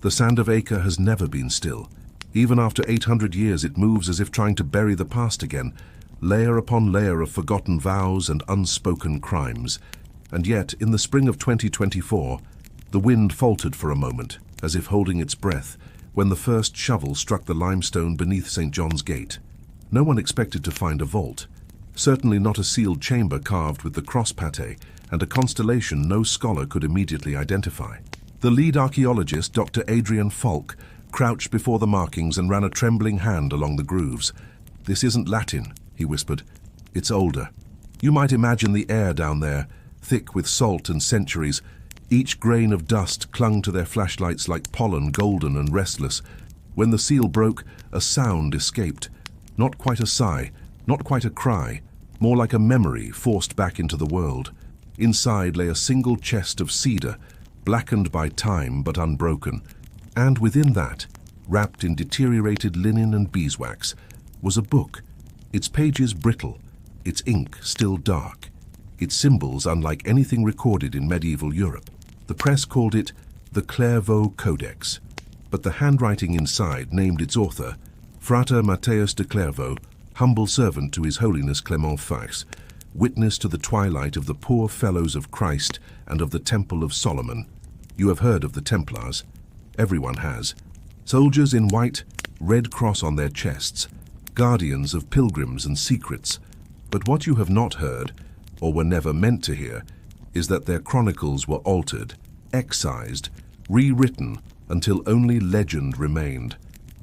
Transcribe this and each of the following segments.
The sand of Acre has never been still. Even after 800 years it moves as if trying to bury the past again, layer upon layer of forgotten vows and unspoken crimes. And yet, in the spring of 2024, the wind faltered for a moment, as if holding its breath, when the first shovel struck the limestone beneath St. John's Gate. No one expected to find a vault, certainly not a sealed chamber carved with the cross pate, and a constellation no scholar could immediately identify. The lead archaeologist, Dr. Adrian Falk, crouched before the markings and ran a trembling hand along the grooves. "This isn't Latin," he whispered. "It's older. You might imagine the air down there, thick with salt and centuries. Each grain of dust clung to their flashlights like pollen, golden and restless. When the seal broke, a sound escaped. Not quite a sigh, not quite a cry, more like a memory forced back into the world. Inside lay a single chest of cedar, blackened by time but unbroken. And within that, wrapped in deteriorated linen and beeswax, was a book, its pages brittle, its ink still dark, its symbols unlike anything recorded in medieval Europe. The press called it the Clairvaux Codex, but the handwriting inside named its author, Frater Matthaeus de Clairvaux, humble servant to His Holiness Clement V, witness to the twilight of the poor fellows of Christ and of the Temple of Solomon. You have heard of the Templars. Everyone has. Soldiers in white, red cross on their chests, guardians of pilgrims and secrets. But what you have not heard, or were never meant to hear, is that their chronicles were altered, excised, rewritten until only legend remained.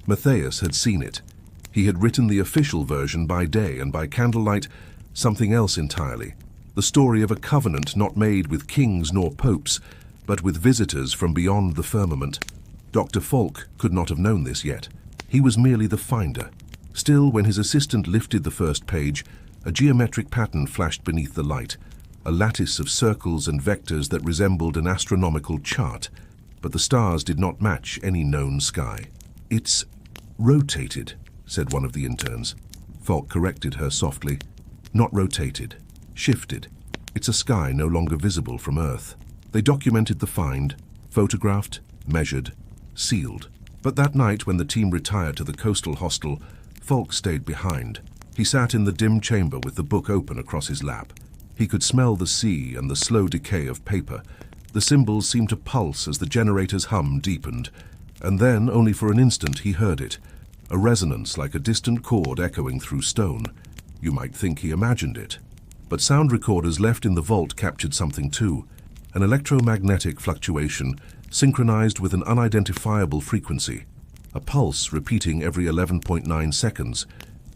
Matthaeus had seen it. He had written the official version by day, and by candlelight something else entirely. The story of a covenant not made with kings nor popes, but with visitors from beyond the firmament. Dr. Falk could not have known this yet. He was merely the finder. Still, when his assistant lifted the first page, a geometric pattern flashed beneath the light, a lattice of circles and vectors that resembled an astronomical chart, but the stars did not match any known sky. "It's rotated," said one of the interns. Falk corrected her softly. "Not rotated, shifted. It's a sky no longer visible from Earth." They documented the find, photographed, measured, sealed. But that night, when the team retired to the coastal hostel, Falk stayed behind. He sat in the dim chamber with the book open across his lap. He could smell the sea and the slow decay of paper. The symbols seemed to pulse as the generator's hum deepened. And then, only for an instant, he heard it, a resonance like a distant chord echoing through stone. You might think he imagined it. But sound recorders left in the vault captured something too, an electromagnetic fluctuation synchronized with an unidentifiable frequency, a pulse repeating every 11.9 seconds.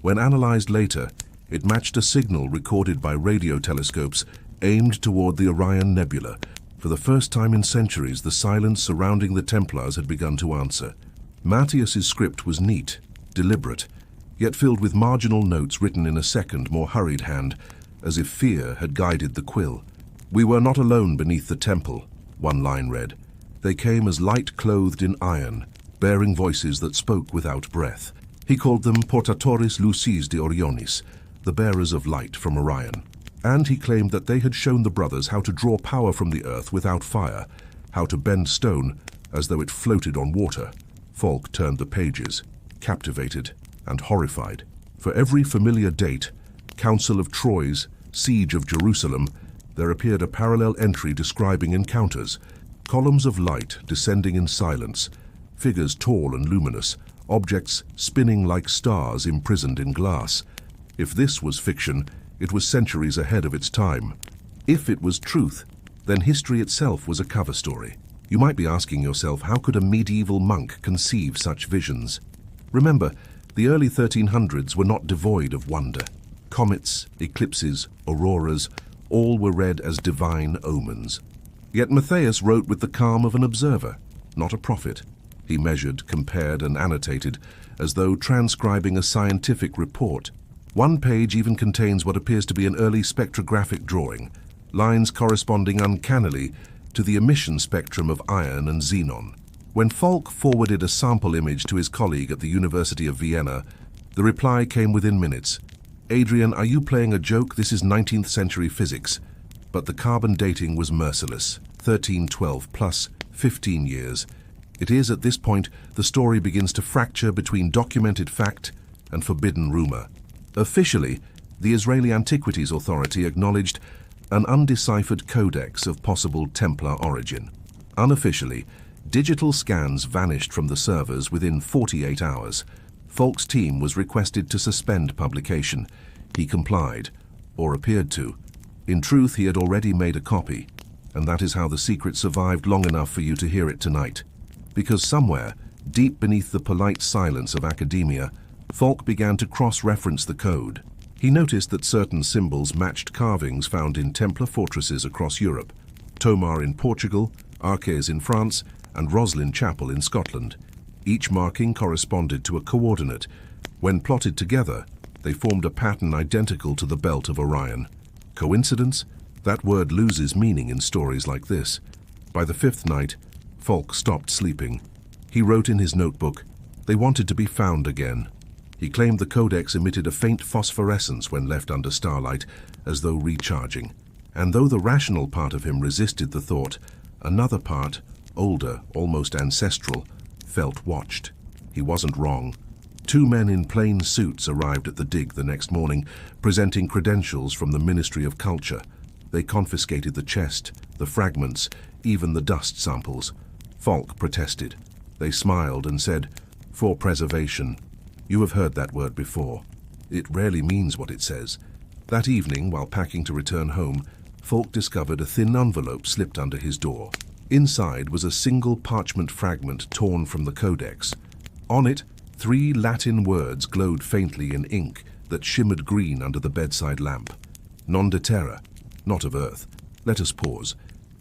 When analyzed later, it matched a signal recorded by radio telescopes aimed toward the Orion Nebula. For the first time in centuries, the silence surrounding the Templars had begun to answer. Matthaeus's script was neat, deliberate, yet filled with marginal notes written in a second, more hurried hand, as if fear had guided the quill. "We were not alone beneath the temple," one line read. "They came as light clothed in iron, bearing voices that spoke without breath." He called them portatores lucis de Orionis, the bearers of light from Orion. And he claimed that they had shown the brothers how to draw power from the earth without fire, how to bend stone as though it floated on water. Falk turned the pages, captivated and horrified. For every familiar date, Council of Troyes, Siege of Jerusalem, there appeared a parallel entry describing encounters, columns of light descending in silence, figures tall and luminous, objects spinning like stars imprisoned in glass. If this was fiction, it was centuries ahead of its time. If it was truth, then history itself was a cover story. You might be asking yourself, how could a medieval monk conceive such visions? Remember, the early 1300s were not devoid of wonder. Comets, eclipses, auroras, all were read as divine omens. Yet Matthaeus wrote with the calm of an observer, not a prophet. He measured, compared, and annotated, as though transcribing a scientific report. One page even contains what appears to be an early spectrographic drawing, lines corresponding uncannily to the emission spectrum of iron and xenon. When Falk forwarded a sample image to his colleague at the University of Vienna, the reply came within minutes. "Adrian, are you playing a joke? This is 19th century physics." But the carbon dating was merciless. 1312 plus 15 years. It is at this point the story begins to fracture between documented fact and forbidden rumor. Officially, the Israeli Antiquities Authority acknowledged an undeciphered codex of possible Templar origin. Unofficially, digital scans vanished from the servers within 48 hours. Falk's team was requested to suspend publication. He complied, or appeared to. In truth, he had already made a copy, and that is how the secret survived long enough for you to hear it tonight. Because somewhere, deep beneath the polite silence of academia, Falk began to cross-reference the code. He noticed that certain symbols matched carvings found in Templar fortresses across Europe, Tomar in Portugal, Acre in France, and Roslin Chapel in Scotland. Each marking corresponded to a coordinate. When plotted together, they formed a pattern identical to the belt of Orion. Coincidence? That word loses meaning in stories like this. By the fifth night, Falk stopped sleeping. He wrote in his notebook, "They wanted to be found again." He claimed the codex emitted a faint phosphorescence when left under starlight, as though recharging. And though the rational part of him resisted the thought, another part, older, almost ancestral, felt watched. He wasn't wrong. Two men in plain suits arrived at the dig the next morning, presenting credentials from the Ministry of Culture. They confiscated the chest, the fragments, even the dust samples. Falk protested. They smiled and said, "For preservation." You have heard that word before. It rarely means what it says. That evening, while packing to return home, Falk discovered a thin envelope slipped under his door. Inside was a single parchment fragment torn from the codex. On it, 3 Latin words glowed faintly in ink that shimmered green under the bedside lamp. Non de terra, not of earth. Let us pause,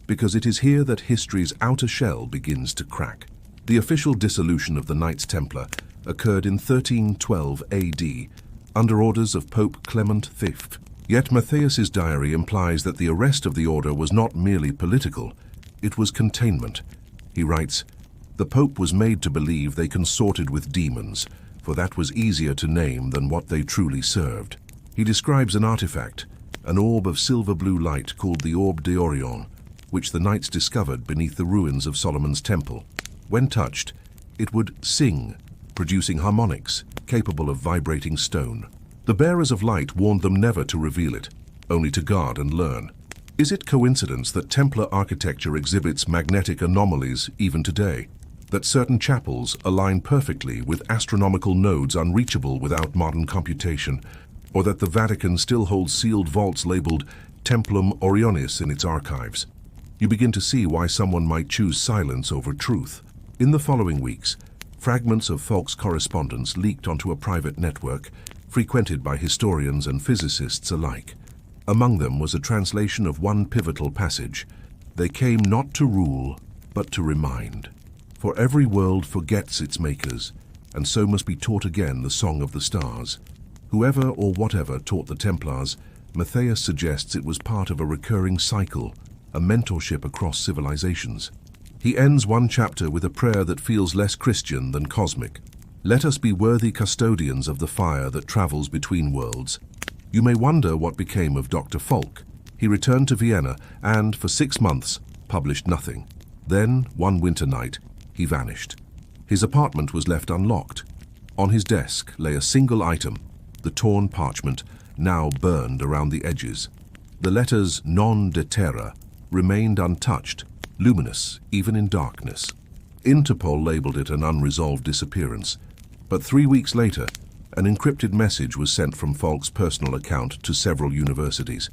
because it is here that history's outer shell begins to crack. The official dissolution of the Knights Templar occurred in 1312 AD, under orders of Pope Clement V. Yet Matthaeus's diary implies that the arrest of the order was not merely political, it was containment. He writes, "The Pope was made to believe they consorted with demons, for that was easier to name than what they truly served." He describes an artifact, an orb of silver-blue light called the Orb de Orion, which the knights discovered beneath the ruins of Solomon's temple. When touched, it would sing, producing harmonics capable of vibrating stone. The bearers of light warned them never to reveal it, only to guard and learn. Is it coincidence that Templar architecture exhibits magnetic anomalies even today? That certain chapels align perfectly with astronomical nodes unreachable without modern computation? Or that the Vatican still holds sealed vaults labeled Templum Orionis in its archives? You begin to see why someone might choose silence over truth. In the following weeks, fragments of Falk's correspondence leaked onto a private network, frequented by historians and physicists alike. Among them was a translation of one pivotal passage: "They came not to rule, but to remind. For every world forgets its makers, and so must be taught again the song of the stars." Whoever or whatever taught the Templars, Matthaeus suggests it was part of a recurring cycle, a mentorship across civilizations. He ends one chapter with a prayer that feels less Christian than cosmic. "Let us be worthy custodians of the fire that travels between worlds." You may wonder what became of Dr. Falk. He returned to Vienna and, for 6 months, published nothing. Then, one winter night, he vanished. His apartment was left unlocked. On his desk lay a single item, the torn parchment, now burned around the edges. The letters non de terra remained untouched, luminous even in darkness. Interpol labeled it an unresolved disappearance. But 3 weeks later, an encrypted message was sent from Falk's personal account to several universities.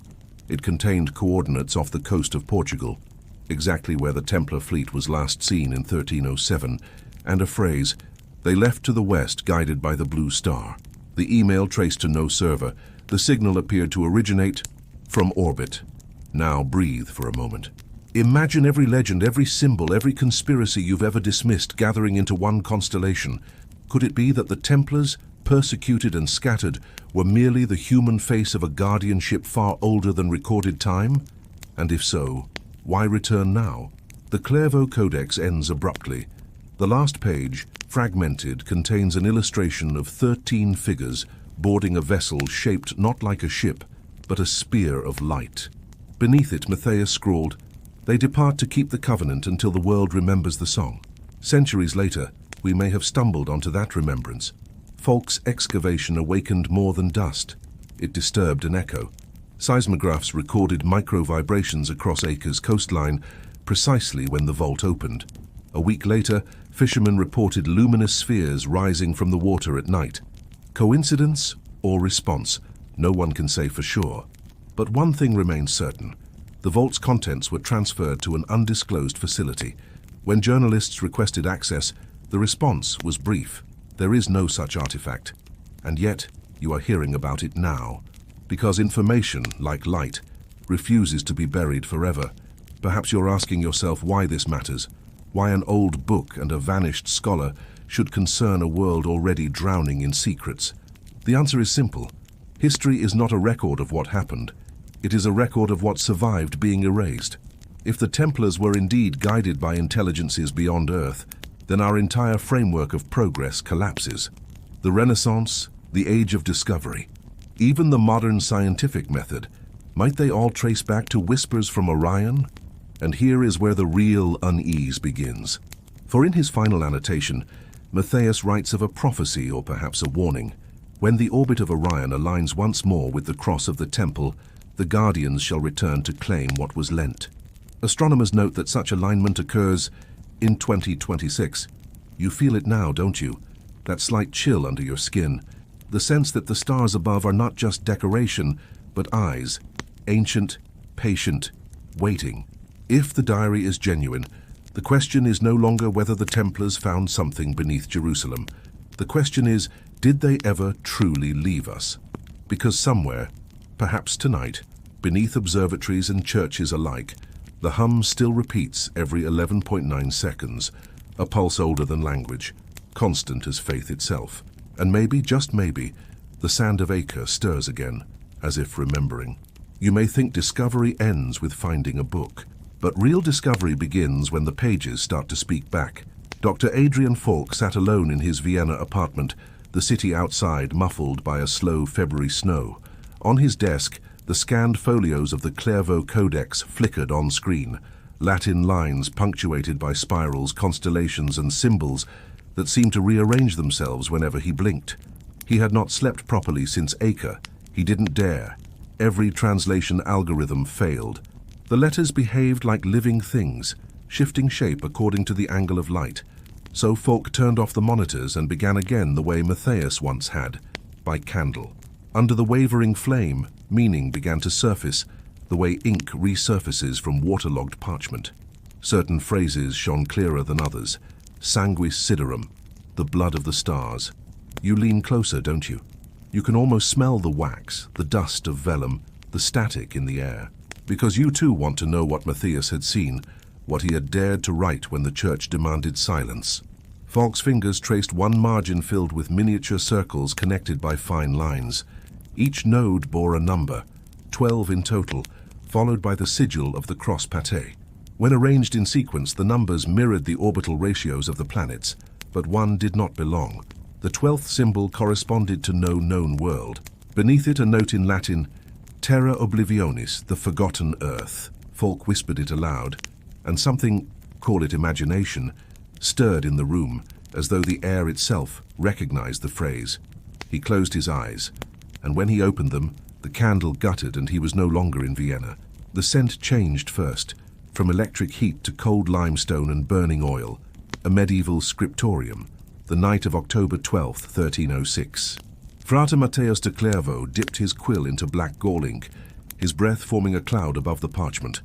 It contained coordinates off the coast of Portugal, exactly where the Templar fleet was last seen in 1307, and a phrase, "They left to the west guided by the blue star." The email traced to no server. The signal appeared to originate from orbit. Now breathe for a moment. Imagine every legend, every symbol, every conspiracy you've ever dismissed gathering into one constellation. Could it be that the Templars, persecuted and scattered, were merely the human face of a guardianship far older than recorded time? And if so, why return now? The Clairvaux Codex ends abruptly. The last page, fragmented, contains an illustration of 13 figures boarding a vessel shaped not like a ship, but a spear of light. Beneath it, Matthaeus scrawled, "They depart to keep the covenant until the world remembers the song." Centuries later, we may have stumbled onto that remembrance. Fulk's excavation awakened more than dust. It disturbed an echo. Seismographs recorded micro-vibrations across Acre's coastline precisely when the vault opened. A week later, fishermen reported luminous spheres rising from the water at night. Coincidence or response? No one can say for sure. But one thing remains certain. The vault's contents were transferred to an undisclosed facility. When journalists requested access, the response was brief. There is no such artifact. And yet, you are hearing about it now. Because information, like light, refuses to be buried forever. Perhaps you're asking yourself why this matters. Why an old book and a vanished scholar should concern a world already drowning in secrets. The answer is simple. History is not a record of what happened. It is a record of what survived being erased. If the Templars were indeed guided by intelligences beyond Earth, then our entire framework of progress collapses. The Renaissance, the Age of Discovery, even the modern scientific method, might they all trace back to whispers from Orion? And here is where the real unease begins. For in his final annotation, Matthaeus writes of a prophecy or perhaps a warning. When the orbit of Orion aligns once more with the cross of the temple, the guardians shall return to claim what was lent. Astronomers note that such alignment occurs in 2026. You feel it now, don't you? That slight chill under your skin. The sense that the stars above are not just decoration, but eyes. Ancient, patient, waiting. If the diary is genuine, the question is no longer whether the Templars found something beneath Jerusalem. The question is, did they ever truly leave us? Because somewhere, perhaps tonight, beneath observatories and churches alike, the hum still repeats every 11.9 seconds, a pulse older than language, constant as faith itself. And maybe, just maybe, the sand of Acre stirs again, as if remembering. You may think discovery ends with finding a book, but real discovery begins when the pages start to speak back. Dr. Adrian Fulk sat alone in his Vienna apartment, the city outside muffled by a slow February snow. On his desk, the scanned folios of the Clairvaux Codex flickered on screen, Latin lines punctuated by spirals, constellations, and symbols that seemed to rearrange themselves whenever he blinked. He had not slept properly since Acre. He didn't dare. Every translation algorithm failed. The letters behaved like living things, shifting shape according to the angle of light. So Fulk turned off the monitors and began again the way Matthaeus once had, by candle. Under the wavering flame, meaning began to surface, the way ink resurfaces from waterlogged parchment. Certain phrases shone clearer than others. Sanguis siderum, the blood of the stars. You lean closer, don't you? You can almost smell the wax, the dust of vellum, the static in the air. Because you too want to know what Matthaeus had seen, what he had dared to write when the church demanded silence. Fulk's fingers traced one margin filled with miniature circles connected by fine lines. Each node bore a number, 12 in total, followed by the sigil of the cross Pathé. When arranged in sequence, the numbers mirrored the orbital ratios of the planets, but one did not belong. The 12th symbol corresponded to no known world. Beneath it, a note in Latin, Terra Oblivionis, the forgotten earth. Fulk whispered it aloud, and something, call it imagination, stirred in the room, as though the air itself recognized the phrase. He closed his eyes, and when he opened them, the candle guttered and he was no longer in Vienna. The scent changed first, from electric heat to cold limestone and burning oil, a medieval scriptorium, the night of October 12, 1306. Frater Matthaeus de Clairvaux dipped his quill into black gall ink, his breath forming a cloud above the parchment.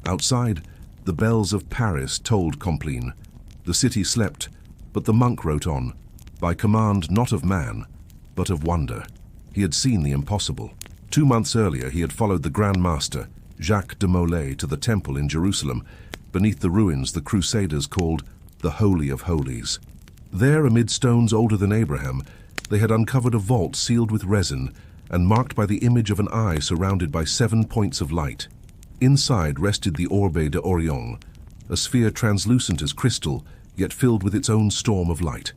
Outside, the bells of Paris tolled Compline. The city slept, but the monk wrote on, by command not of man, but of wonder. He had seen the impossible. 2 months earlier, he had followed the Grand Master, Jacques de Molay, to the temple in Jerusalem, beneath the ruins the Crusaders called the Holy of Holies. There, amid stones older than Abraham, they had uncovered a vault sealed with resin and marked by the image of an eye surrounded by 7 points of light. Inside rested the Orbe de Orion, a sphere translucent as crystal, yet filled with its own storm of light.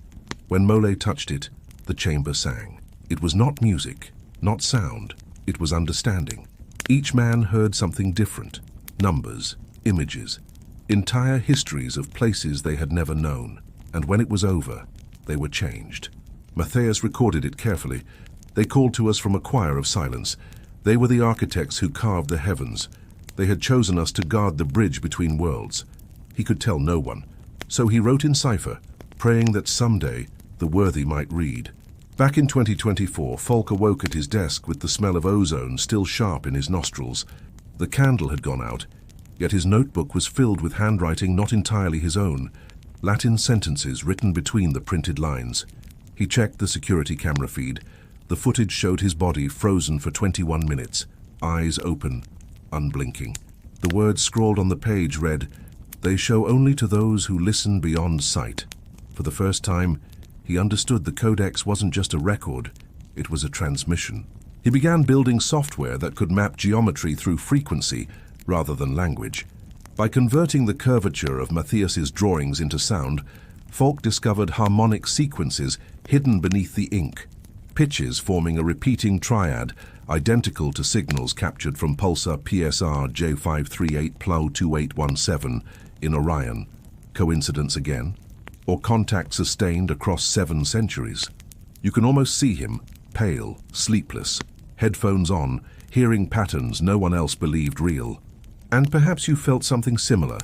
When Molay touched it, the chamber sang. It was not music, not sound, it was understanding. Each man heard something different, numbers, images, entire histories of places they had never known. and when it was over, they were changed. Matthaeus recorded it carefully. They called to us from a choir of silence. They were the architects who carved the heavens. They had chosen us to guard the bridge between worlds. He could tell no one, so he wrote in cipher, praying that someday the worthy might read. Back in 2024, Falk awoke at his desk with the smell of ozone still sharp in his nostrils. The candle had gone out, yet his notebook was filled with handwriting not entirely his own, Latin sentences written between the printed lines. He checked the security camera feed. The footage showed his body frozen for 21 minutes, eyes open, unblinking. The words scrawled on the page read, "They show only to those who listen beyond sight." For the first time, he understood the codex wasn't just a record, it was a transmission. He began building software that could map geometry through frequency rather than language. By converting the curvature of Matthaeus's drawings into sound, Falk discovered harmonic sequences hidden beneath the ink, pitches forming a repeating triad identical to signals captured from pulsar PSR J538 Plow 2817 in Orion. Coincidence again? Or contact sustained across 7 centuries? You can almost see him, pale, sleepless, headphones on, hearing patterns no one else believed real. And perhaps you felt something similar,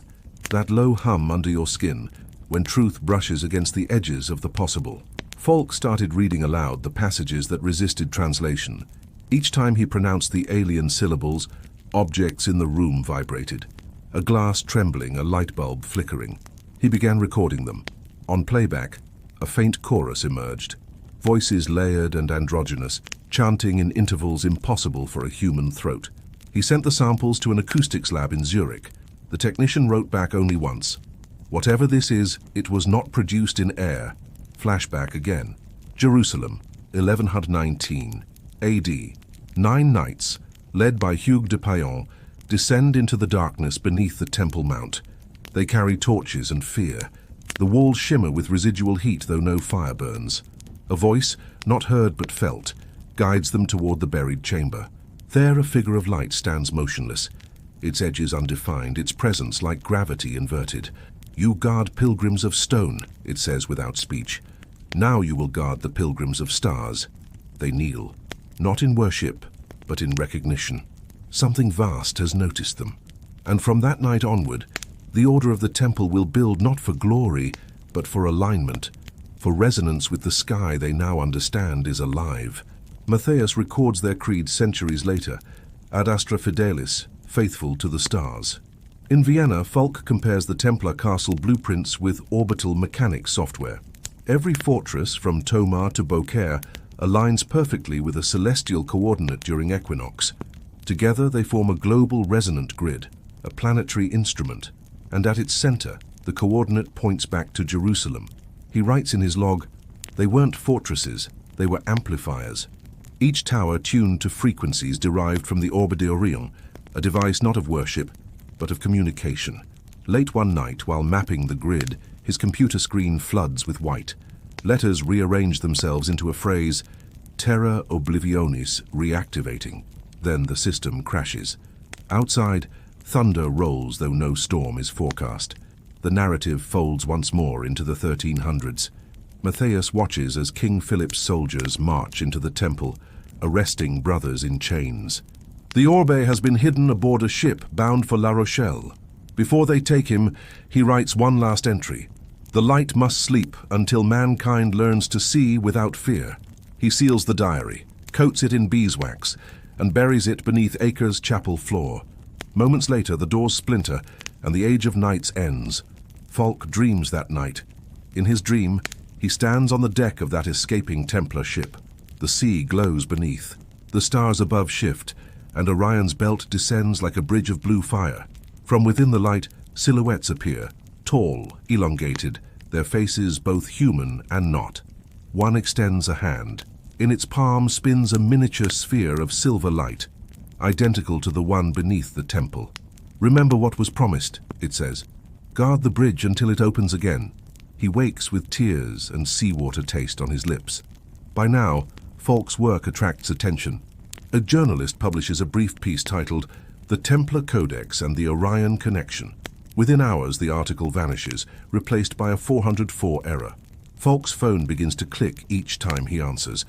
that low hum under your skin, when truth brushes against the edges of the possible. Falk started reading aloud the passages that resisted translation. Each time he pronounced the alien syllables, objects in the room vibrated. A glass trembling, a light bulb flickering. He began recording them. On playback, a faint chorus emerged. Voices layered and androgynous, chanting in intervals impossible for a human throat. He sent the samples to an acoustics lab in Zurich. The technician wrote back only once. "Whatever this is, it was not produced in air." Flashback again. Jerusalem, 1119 AD. 9 knights, led by Hugues de Payan, descend into the darkness beneath the Temple Mount. They carry torches and fear. The walls shimmer with residual heat, though no fire burns. A voice, not heard but felt, guides them toward the buried chamber. There a figure of light stands motionless, its edges undefined, its presence like gravity inverted. "You guard pilgrims of stone," it says without speech. "Now you will guard the pilgrims of stars." They kneel, not in worship, but in recognition. Something vast has noticed them. And from that night onward, the Order of the Temple will build not for glory, but for alignment, for resonance with the sky they now understand is alive. Matthaeus records their creed centuries later, ad astra fidelis, faithful to the stars. In Vienna, Falk compares the Templar castle blueprints with orbital mechanics software. Every fortress, from Tomar to Beaucaire, aligns perfectly with a celestial coordinate during equinox. Together they form a global resonant grid, a planetary instrument, and at its center, the coordinate points back to Jerusalem. He writes in his log, "They weren't fortresses, they were amplifiers." Each tower tuned to frequencies derived from the Orbe d'Orion, a device not of worship, but of communication. Late one night, while mapping the grid, his computer screen floods with white. Letters rearrange themselves into a phrase, "Terra Oblivionis reactivating." Then the system crashes. Outside, thunder rolls though no storm is forecast. The narrative folds once more into the 1300s. Matthaeus watches as King Philip's soldiers march into the temple, arresting brothers in chains. The Orbe has been hidden aboard a ship bound for La Rochelle. Before they take him, he writes one last entry. "The light must sleep until mankind learns to see without fear." He seals the diary, coats it in beeswax, and buries it beneath Acre's chapel floor. Moments later, the doors splinter, and the Age of Knights ends. Falk dreams that night. In his dream, he stands on the deck of that escaping Templar ship. The sea glows beneath. The stars above shift, and Orion's belt descends like a bridge of blue fire. From within the light, silhouettes appear, tall, elongated, their faces both human and not. One extends a hand. In its palm spins a miniature sphere of silver light, identical to the one beneath the temple. "Remember what was promised," it says. "Guard the bridge until it opens again." He wakes with tears and seawater taste on his lips. By now, Falk's work attracts attention. A journalist publishes a brief piece titled "The Templar Codex and the Orion Connection." Within hours, the article vanishes, replaced by a 404 error. Falk's phone begins to click each time he answers.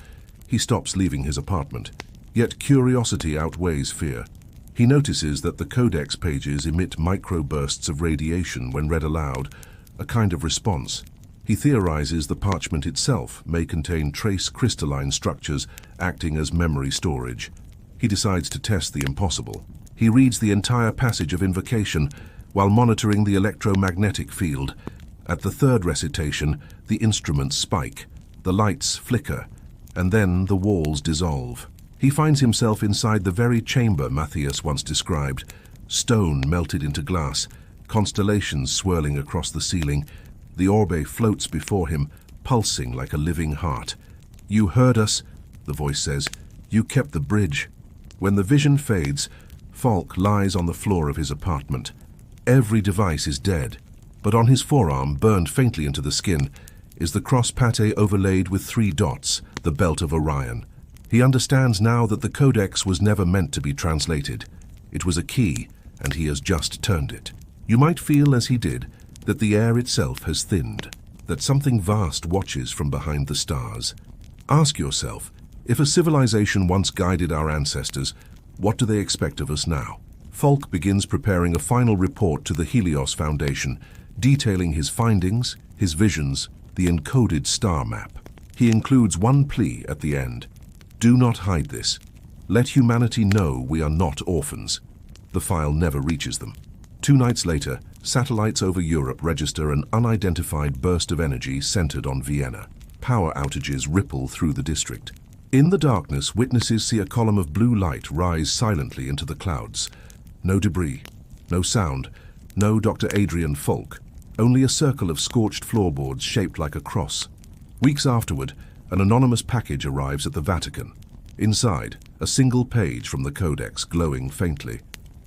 He stops leaving his apartment. Yet curiosity outweighs fear. He notices that the codex pages emit microbursts of radiation when read aloud, a kind of response. He theorizes the parchment itself may contain trace crystalline structures acting as memory storage. He decides to test the impossible. He reads the entire passage of invocation while monitoring the electromagnetic field. At the third recitation, the instruments spike, the lights flicker, and then the walls dissolve. He finds himself inside the very chamber Matthaeus once described, stone melted into glass, constellations swirling across the ceiling. The orbe floats before him, pulsing like a living heart. "You heard us," the voice says. "You kept the bridge." When the vision fades, Falk lies on the floor of his apartment. Every device is dead, but on his forearm, burned faintly into the skin, is the cross pate overlaid with 3 dots, the belt of Orion. He understands now that the codex was never meant to be translated. It was a key, and he has just turned it. You might feel, as he did, that the air itself has thinned, that something vast watches from behind the stars. Ask yourself, if a civilization once guided our ancestors, what do they expect of us now? Falk begins preparing a final report to the Helios Foundation, detailing his findings, his visions, the encoded star map. He includes one plea at the end. Do not hide this. Let humanity know we are not orphans. The file never reaches them. 2 nights later, satellites over Europe register an unidentified burst of energy centered on Vienna. Power outages ripple through the district. In the darkness, witnesses see a column of blue light rise silently into the clouds. No debris, no sound, no Dr. Adrian Falk, only a circle of scorched floorboards shaped like a cross. Weeks afterward, an anonymous package arrives at the Vatican. Inside, a single page from the Codex glowing faintly.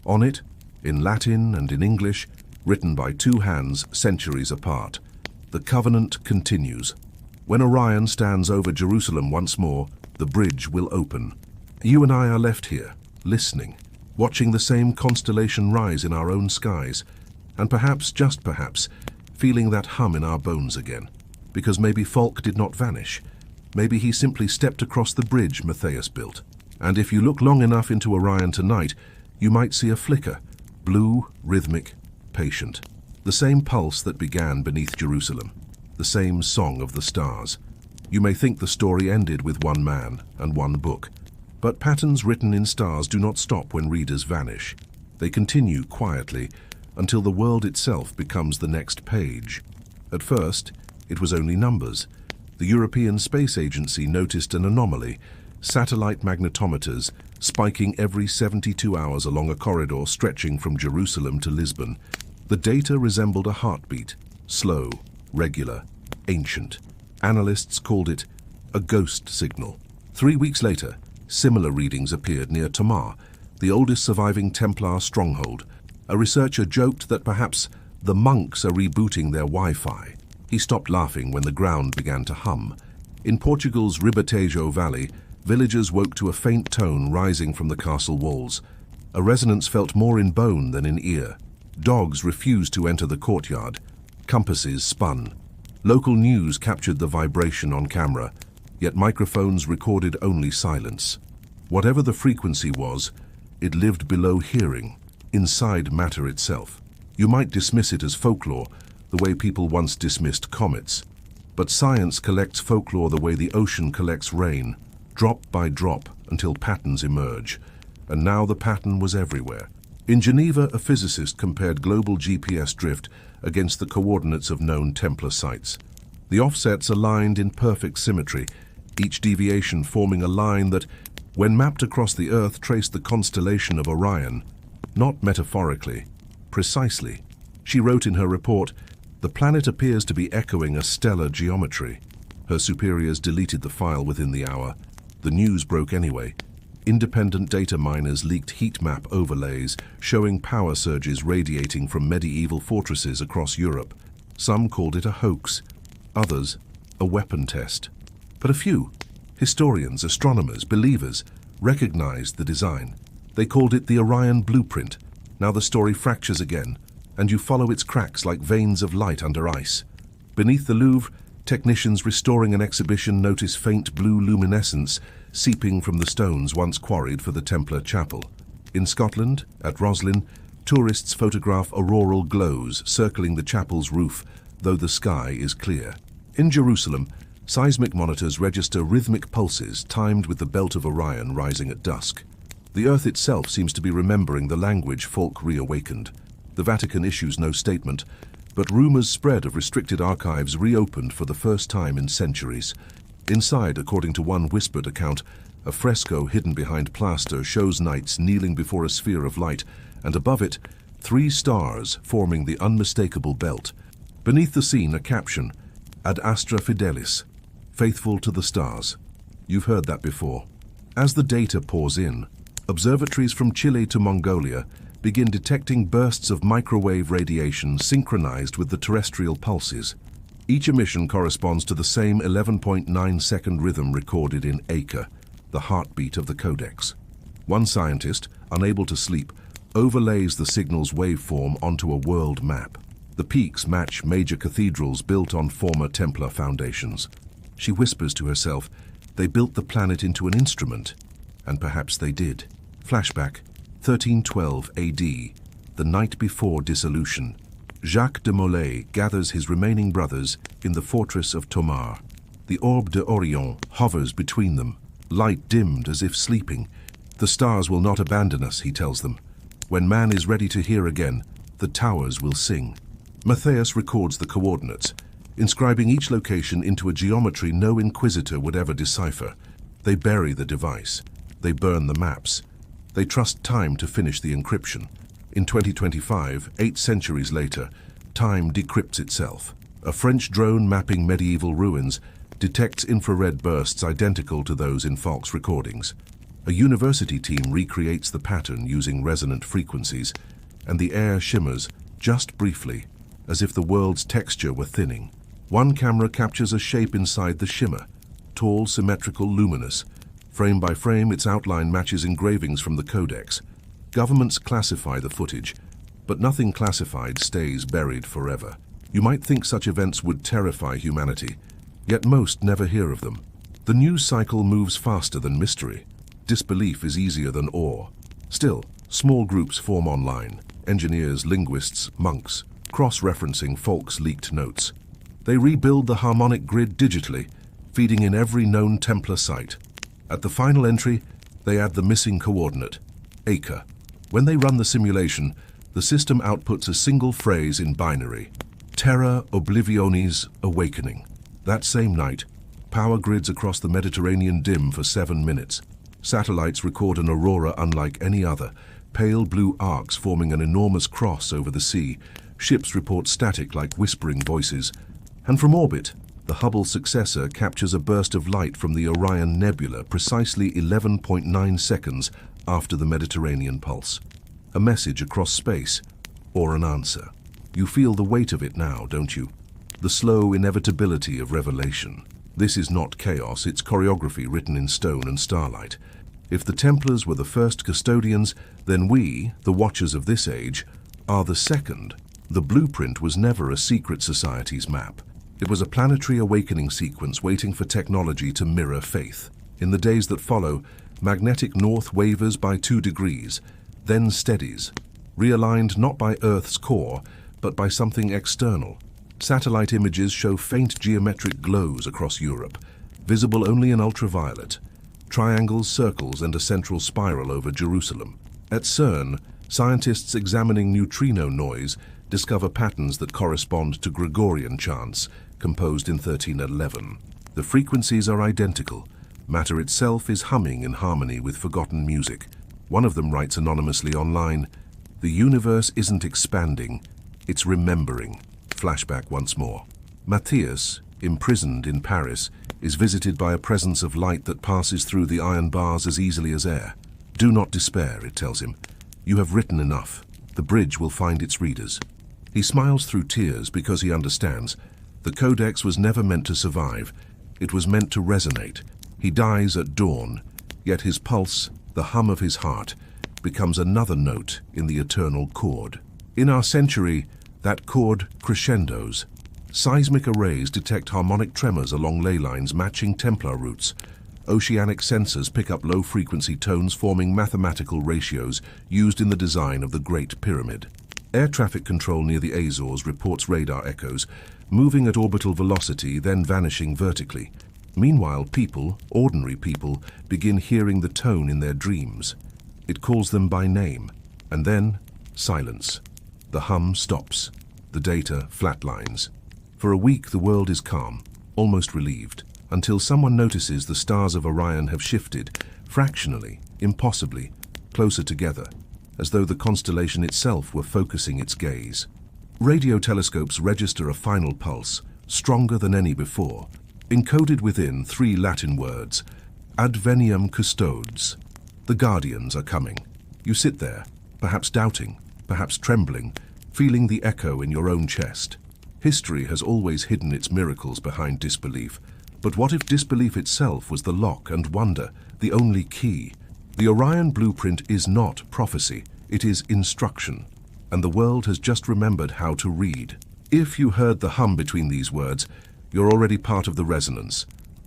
On it, in Latin and in English, written by 2 hands centuries apart, the covenant continues. When Orion stands over Jerusalem once more, the bridge will open. You and I are left here, listening, watching the same constellation rise in our own skies, and perhaps, just perhaps, feeling that hum in our bones again. Because maybe Falk did not vanish. Maybe he simply stepped across the bridge Matthaeus built. And if you look long enough into Orion tonight, you might see a flicker, blue, rhythmic, patient. The same pulse that began beneath Jerusalem, the same song of the stars. You may think the story ended with 1 man and 1 book, but patterns written in stars do not stop when readers vanish. They continue quietly until the world itself becomes the next page. At first, it was only numbers. The European Space Agency noticed an anomaly, satellite magnetometers spiking every 72 hours along a corridor stretching from Jerusalem to Lisbon. The data resembled a heartbeat, slow, regular, ancient. Analysts called it a ghost signal. 3 weeks later, similar readings appeared near Tamar, the oldest surviving Templar stronghold. A researcher joked that perhaps the monks are rebooting their Wi-Fi. He stopped laughing when the ground began to hum. In Portugal's Ribatejo Valley, villagers woke to a faint tone rising from the castle walls. A resonance felt more in bone than in ear. Dogs refused to enter the courtyard. Compasses spun. Local news captured the vibration on camera, yet microphones recorded only silence. Whatever the frequency was, it lived below hearing, inside matter itself. You might dismiss it as folklore, the way people once dismissed comets. But science collects folklore the way the ocean collects rain, drop by drop until patterns emerge. And now the pattern was everywhere. In Geneva, a physicist compared global GPS drift against the coordinates of known Templar sites. The offsets aligned in perfect symmetry, each deviation forming a line that, when mapped across the Earth, traced the constellation of Orion. Not metaphorically, precisely. She wrote in her report, "The planet appears to be echoing a stellar geometry." Her superiors deleted the file within the hour. The news broke anyway. Independent data miners leaked heat map overlays showing power surges radiating from medieval fortresses across Europe. Some called it a hoax, others a weapon test. But a few, historians, astronomers, believers, recognized the design. They called it the Orion blueprint. Now the story fractures again. and you follow its cracks like veins of light under ice. Beneath the Louvre, technicians restoring an exhibition notice faint blue luminescence seeping from the stones once quarried for the Templar chapel. In Scotland, at Roslin, tourists photograph auroral glows circling the chapel's roof, though the sky is clear. In Jerusalem, seismic monitors register rhythmic pulses timed with the belt of Orion rising at dusk. The earth itself seems to be remembering the language folk reawakened. The Vatican issues no statement, but rumors spread of restricted archives reopened for the first time in centuries. Inside, according to one whispered account, a fresco hidden behind plaster shows knights kneeling before a sphere of light, and above it, 3 stars forming the unmistakable belt. Beneath the scene, a caption, Ad Astra Fidelis, faithful to the stars. You've heard that before. As the data pours in, observatories from Chile to Mongolia begin detecting bursts of microwave radiation synchronized with the terrestrial pulses. Each emission corresponds to the same 11.9-second rhythm recorded in Acre, the heartbeat of the codex. One scientist, unable to sleep, overlays the signal's waveform onto a world map. The peaks match major cathedrals built on former Templar foundations. She whispers to herself, they built the planet into an instrument, and perhaps they did. Flashback, 1312 AD, the night before dissolution. Jacques de Molay gathers his remaining brothers in the fortress of Tomar. The orbe de Orion hovers between them, light dimmed as if sleeping. The stars will not abandon us, he tells them. When man is ready to hear again, the towers will sing. Matthaeus records the coordinates, inscribing each location into a geometry no inquisitor would ever decipher. They bury the device. They burn the maps. They trust time to finish the encryption. In 2025, 8 centuries later, time decrypts itself. A French drone mapping medieval ruins detects infrared bursts identical to those in Falk's recordings. A university team recreates the pattern using resonant frequencies, and the air shimmers, just briefly, as if the world's texture were thinning. One camera captures a shape inside the shimmer, tall, symmetrical, luminous. Frame by frame, its outline matches engravings from the codex. Governments classify the footage, but nothing classified stays buried forever. You might think such events would terrify humanity, yet most never hear of them. The news cycle moves faster than mystery. Disbelief is easier than awe. Still, small groups form online. Engineers, linguists, monks, cross-referencing Falk's leaked notes. They rebuild the harmonic grid digitally, feeding in every known Templar site. At the final entry, they add the missing coordinate, Acre. When they run the simulation, the system outputs a single phrase in binary, Terra Oblivionis Awakening. That same night, power grids across the Mediterranean dim for 7 minutes. Satellites record an aurora unlike any other, pale blue arcs forming an enormous cross over the sea. Ships report static like whispering voices. And from orbit, the Hubble successor captures a burst of light from the Orion Nebula precisely 11.9 seconds after the Mediterranean pulse. A message across space, or an answer. You feel the weight of it now, don't you? The slow inevitability of revelation. This is not chaos, it's choreography written in stone and starlight. If the Templars were the first custodians, then we, the watchers of this age, are the second. The blueprint was never a secret society's map. It was a planetary awakening sequence waiting for technology to mirror faith. In the days that follow, magnetic north wavers by 2 degrees, then steadies, realigned not by Earth's core, but by something external. Satellite images show faint geometric glows across Europe, visible only in ultraviolet. Triangles, circles, and a central spiral over Jerusalem. At CERN, scientists examining neutrino noise discover patterns that correspond to Gregorian chants, composed in 1311. The frequencies are identical. Matter itself is humming in harmony with forgotten music. One of them writes anonymously online, "The universe isn't expanding, it's remembering." Flashback once more. Matthaeus, imprisoned in Paris, is visited by a presence of light that passes through the iron bars as easily as air. "Do not despair," it tells him. "You have written enough. The bridge will find its readers." He smiles through tears because he understands. The codex was never meant to survive. It was meant to resonate. He dies at dawn, yet his pulse, the hum of his heart, becomes another note in the eternal chord. In our century, that chord crescendos. Seismic arrays detect harmonic tremors along ley lines matching Templar routes. Oceanic sensors pick up low-frequency tones forming mathematical ratios used in the design of the Great Pyramid. Air traffic control near the Azores reports radar echoes, moving at orbital velocity, then vanishing vertically. Meanwhile, people, ordinary people, begin hearing the tone in their dreams. It calls them by name, and then silence. The hum stops. The data flatlines. For a week, the world is calm, almost relieved, until someone notices the stars of Orion have shifted, fractionally, impossibly, closer together, as though the constellation itself were focusing its gaze. Radio telescopes register a final pulse, stronger than any before, encoded within 3 Latin words: Adveniam custodes. The guardians are coming. You sit there, perhaps doubting, perhaps trembling, feeling the echo in your own chest. History has always hidden its miracles behind disbelief. But what if disbelief itself was the lock and wonder, the only key? The Orion blueprint is not prophecy, it is instruction, and the world has just remembered how to read. If you heard the hum between these words, you're already part of the resonance.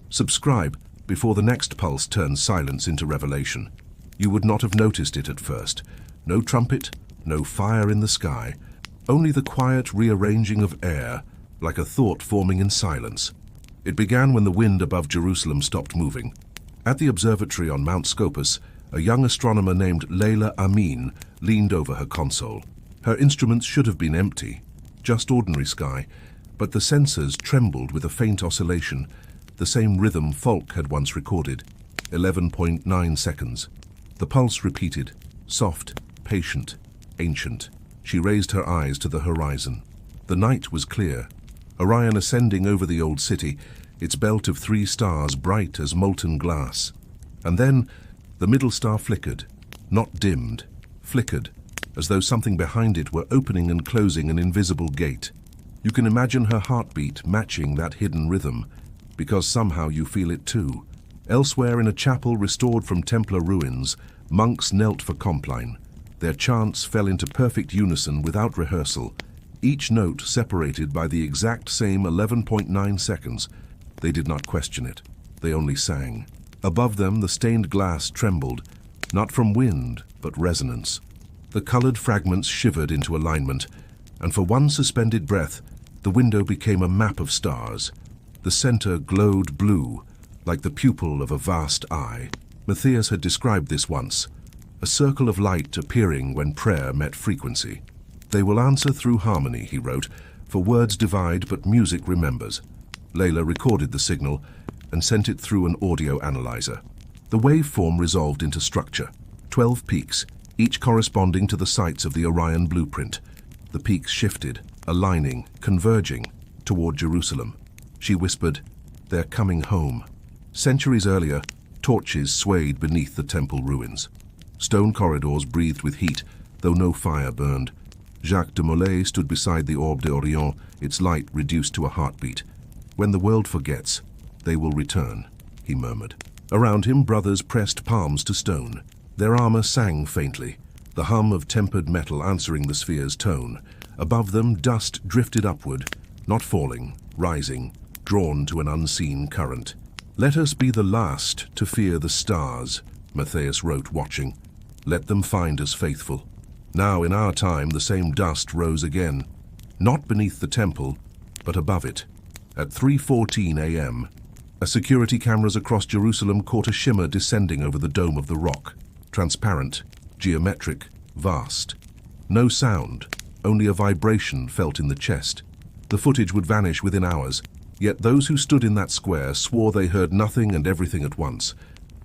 Subscribe before the next pulse turns silence into revelation. You would not have noticed it at first. No trumpet, no fire in the sky, only the quiet rearranging of air, like a thought forming in silence. It began when the wind above Jerusalem stopped moving. At the observatory on Mount Scopus, a young astronomer named Layla Amin leaned over her console. Her instruments should have been empty, just ordinary sky, but the sensors trembled with a faint oscillation, the same rhythm Falk had once recorded, 11.9 seconds. The pulse repeated, soft, patient, ancient. She raised her eyes to the horizon. The night was clear. Orion ascending over the old city, its belt of 3 stars bright as molten glass. And then the middle star flickered, not dimmed, flickered, as though something behind it were opening and closing an invisible gate. You can imagine her heartbeat matching that hidden rhythm, because somehow you feel it too. Elsewhere in a chapel restored from Templar ruins, monks knelt for Compline. Their chants fell into perfect unison without rehearsal, each note separated by the exact same 11.9 seconds. They did not question it. They only sang. Above them, the stained glass trembled, not from wind, but resonance. The colored fragments shivered into alignment, and for one suspended breath, the window became a map of stars. The center glowed blue, like the pupil of a vast eye. Matthaeus had described this once, a circle of light appearing when prayer met frequency. They will answer through harmony, he wrote, for words divide but music remembers. Layla recorded the signal and sent it through an audio analyzer. The waveform resolved into structure, 12 peaks, each corresponding to the sites of the Orion blueprint. The peaks shifted, aligning, converging toward Jerusalem. She whispered, "They're coming home." Centuries earlier, torches swayed beneath the temple ruins. Stone corridors breathed with heat, though no fire burned. Jacques de Molay stood beside the Orbe d'Orient, its light reduced to a heartbeat. "When the world forgets, they will return," he murmured. Around him, brothers pressed palms to stone. Their armor sang faintly, the hum of tempered metal answering the sphere's tone. Above them, dust drifted upward, not falling, rising, drawn to an unseen current. "Let us be the last to fear the stars," Matthaeus wrote, watching. "Let them find us faithful." Now, in our time, the same dust rose again, not beneath the temple, but above it. At 3:14 a.m., security cameras across Jerusalem caught a shimmer descending over the dome of the rock, transparent, geometric, vast. No sound, only a vibration felt in the chest. The footage would vanish within hours, yet those who stood in that square swore they heard nothing and everything at once.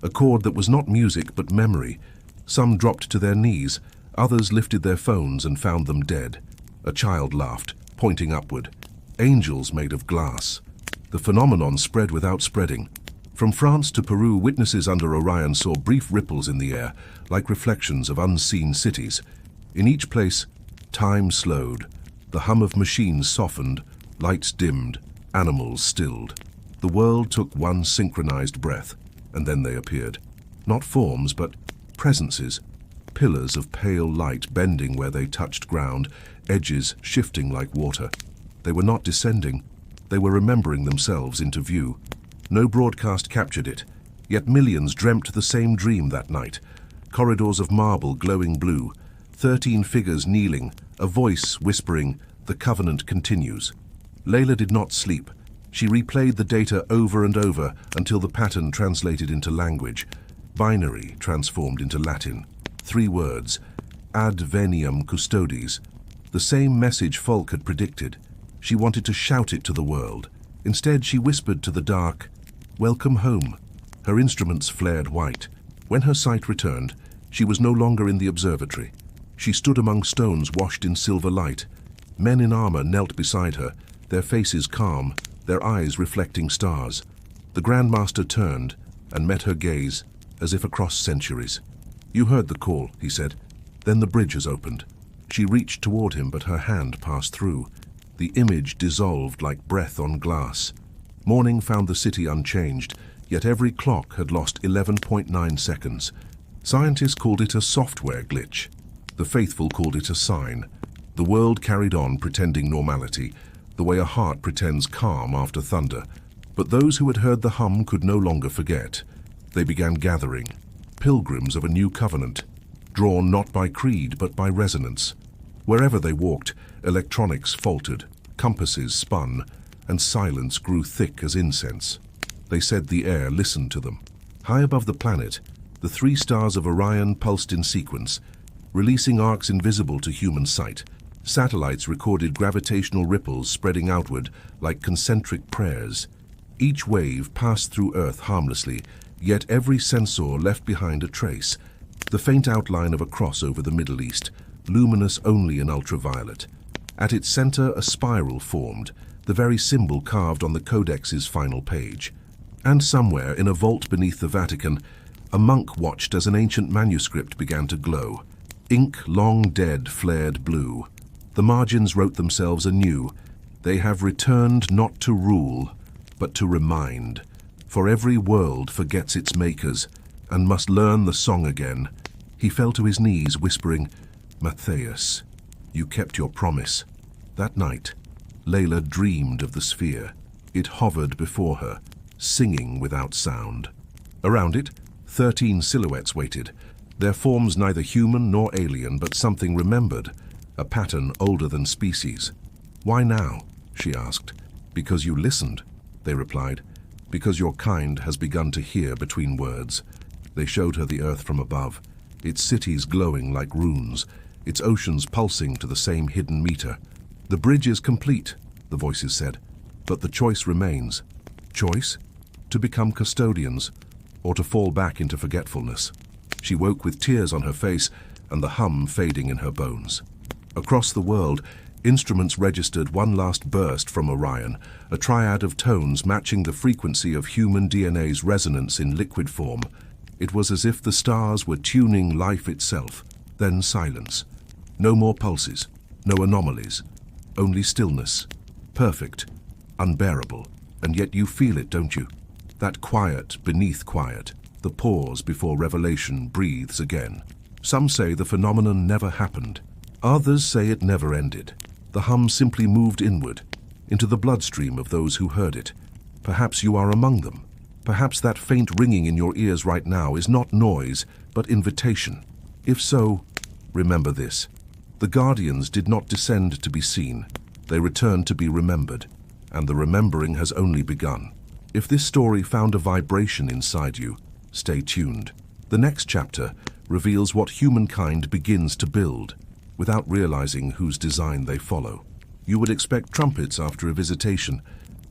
A chord that was not music but memory. Some dropped to their knees, others lifted their phones and found them dead. A child laughed, pointing upward. Angels made of glass. The phenomenon spread without spreading. From France to Peru, witnesses under Orion saw brief ripples in the air, like reflections of unseen cities. In each place, time slowed. The hum of machines softened, lights dimmed, animals stilled. The world took one synchronized breath, and then they appeared. Not forms, but presences. pillars of pale light bending where they touched ground, edges shifting like water. They were not descending, they were remembering themselves into view. No broadcast captured it, yet millions dreamt the same dream that night. Corridors of marble glowing blue, 13 figures kneeling, a voice whispering, "The covenant continues." Layla did not sleep. She replayed the data over and over until the pattern translated into language. Binary transformed into Latin. 3 words, ad veniam custodes. The same message Folk had predicted. She wanted to shout it to the world. Instead, she whispered to the dark, "Welcome home." Her instruments flared white. When her sight returned, she was no longer in the observatory. She stood among stones washed in silver light. Men in armor knelt beside her, their faces calm, their eyes reflecting stars. The Grandmaster turned and met her gaze, as if across centuries. "You heard the call," he said. Then the bridges opened. She reached toward him, but her hand passed through. The image dissolved like breath on glass. Morning found the city unchanged, yet every clock had lost 11.9 seconds. Scientists called it a software glitch. The faithful called it a sign. The world carried on pretending normality, the way a heart pretends calm after thunder. But those who had heard the hum could no longer forget. They began gathering, pilgrims of a new covenant, drawn not by creed but by resonance. Wherever they walked, electronics faltered, compasses spun, and silence grew thick as incense. They said the air listened to them. High above the planet, the 3 stars of Orion pulsed in sequence, releasing arcs invisible to human sight. Satellites recorded gravitational ripples spreading outward like concentric prayers. Each wave passed through Earth harmlessly, yet every sensor left behind a trace, the faint outline of a cross over the Middle East, luminous only in ultraviolet. At its center, a spiral formed, the very symbol carved on the Codex's final page. And somewhere, in a vault beneath the Vatican, a monk watched as an ancient manuscript began to glow. Ink long dead flared blue. The margins wrote themselves anew. "They have returned not to rule, but to remind. For every world forgets its makers, and must learn the song again." He fell to his knees, whispering, "Matthaeus, you kept your promise." That night, Layla dreamed of the sphere. It hovered before her, singing without sound. Around it, 13 silhouettes waited, their forms neither human nor alien, but something remembered, a pattern older than species. "Why now?" she asked. "Because you listened," they replied. "Because your kind has begun to hear between words." They showed her the earth from above, its cities glowing like runes, its oceans pulsing to the same hidden meter. "The bridge is complete," the voices said, "but the choice remains." Choice? To become custodians, or to fall back into forgetfulness. She woke with tears on her face and the hum fading in her bones. Across the world, instruments registered one last burst from Orion, a triad of tones matching the frequency of human DNA's resonance in liquid form. It was as if the stars were tuning life itself. Then silence. No more pulses, no anomalies, only stillness. Perfect, unbearable, and yet you feel it, don't you? That quiet beneath quiet, the pause before revelation breathes again. Some say the phenomenon never happened. Others say it never ended. The hum simply moved inward, into the bloodstream of those who heard it. Perhaps you are among them. Perhaps that faint ringing in your ears right now is not noise, but invitation. If so, remember this. The guardians did not descend to be seen. They returned to be remembered, and the remembering has only begun. If this story found a vibration inside you, stay tuned. The next chapter reveals what humankind begins to build, without realizing whose design they follow. You would expect trumpets after a visitation,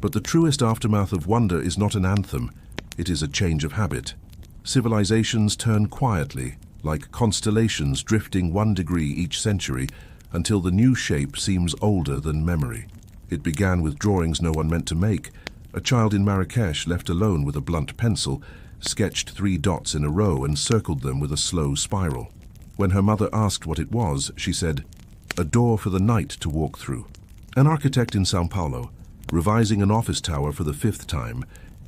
but the truest aftermath of wonder is not an anthem, it is a change of habit. Civilizations turn quietly, like constellations drifting 1 degree each century, until the new shape seems older than memory. It began with drawings no one meant to make. A child in Marrakesh, left alone with a blunt pencil, sketched 3 dots in a row and circled them with a slow spiral. When her mother asked what it was, she said, "A door for the night to walk through." An architect in São Paulo, revising an office tower for the 5th time,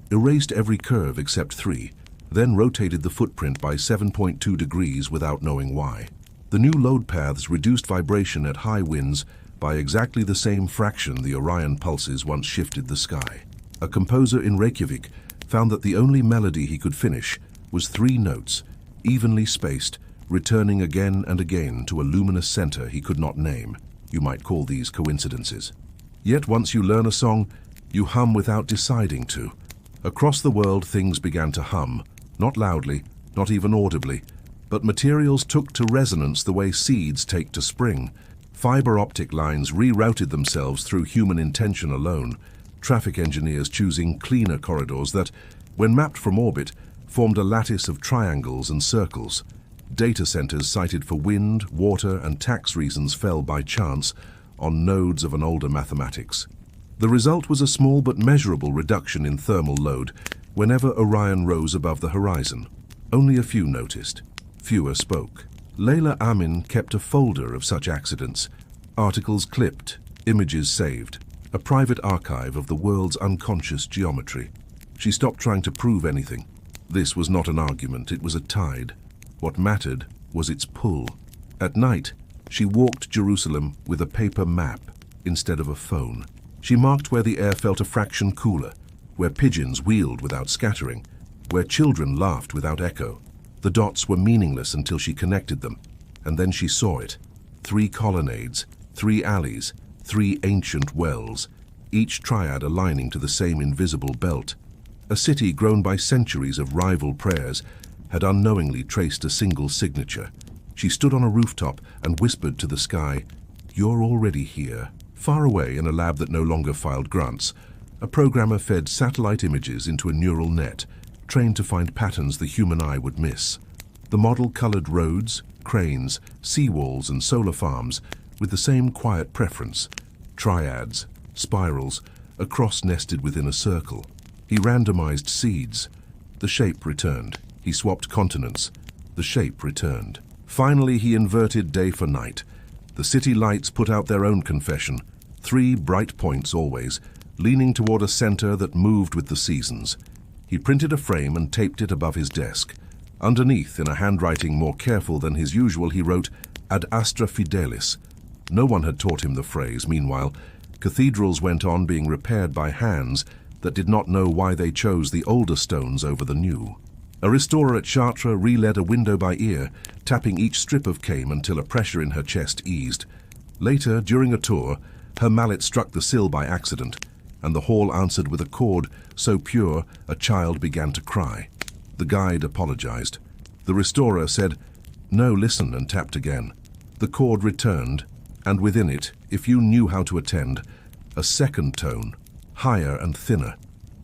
erased every curve except 3, then rotated the footprint by 7.2 degrees without knowing why. The new load paths reduced vibration at high winds by exactly the same fraction the Orion pulses once shifted the sky. A composer in Reykjavik found that the only melody he could finish was 3 notes, evenly spaced, returning again and again to a luminous center he could not name. You might call these coincidences. Yet once you learn a song, you hum without deciding to. Across the world things began to hum, not loudly, not even audibly, but materials took to resonance the way seeds take to spring. Fiber optic lines rerouted themselves through human intention alone, traffic engineers choosing cleaner corridors that, when mapped from orbit, formed a lattice of triangles and circles. Data centers cited for wind, water, and tax reasons fell by chance on nodes of an older mathematics. The result was a small but measurable reduction in thermal load whenever Orion rose above the horizon. Only a few noticed. Fewer spoke. Layla Amin kept a folder of such accidents, articles clipped, images saved, a private archive of the world's unconscious geometry. She stopped trying to prove anything. This was not an argument, it was a tide. What mattered was its pull. At night, she walked Jerusalem with a paper map instead of a phone. She marked where the air felt a fraction cooler, where pigeons wheeled without scattering, where children laughed without echo. The dots were meaningless until she connected them, and then she saw it. 3 colonnades, 3 alleys, 3 ancient wells, each triad aligning to the same invisible belt. A city grown by centuries of rival prayers had unknowingly traced a single signature. She stood on a rooftop and whispered to the sky, "You're already here." Far away in a lab that no longer filed grants, a programmer fed satellite images into a neural net, trained to find patterns the human eye would miss. The model colored roads, cranes, seawalls, and solar farms with the same quiet preference: triads, spirals, a cross nested within a circle. He randomized seeds. The shape returned. He swapped continents. The shape returned. Finally, he inverted day for night. The city lights put out their own confession, 3 bright points always, leaning toward a center that moved with the seasons. He printed a frame and taped it above his desk. Underneath, in a handwriting more careful than his usual, he wrote, "Ad astra fidelis." No one had taught him the phrase. Meanwhile, cathedrals went on being repaired by hands that did not know why they chose the older stones over the new. A restorer at Chartres reled a window by ear, tapping each strip of cane until a pressure in her chest eased. Later, during a tour, her mallet struck the sill by accident, and the hall answered with a chord so pure a child began to cry. The guide apologized. The restorer said, "No, listen," and tapped again. The chord returned, and within it, if you knew how to attend, a second tone, higher and thinner,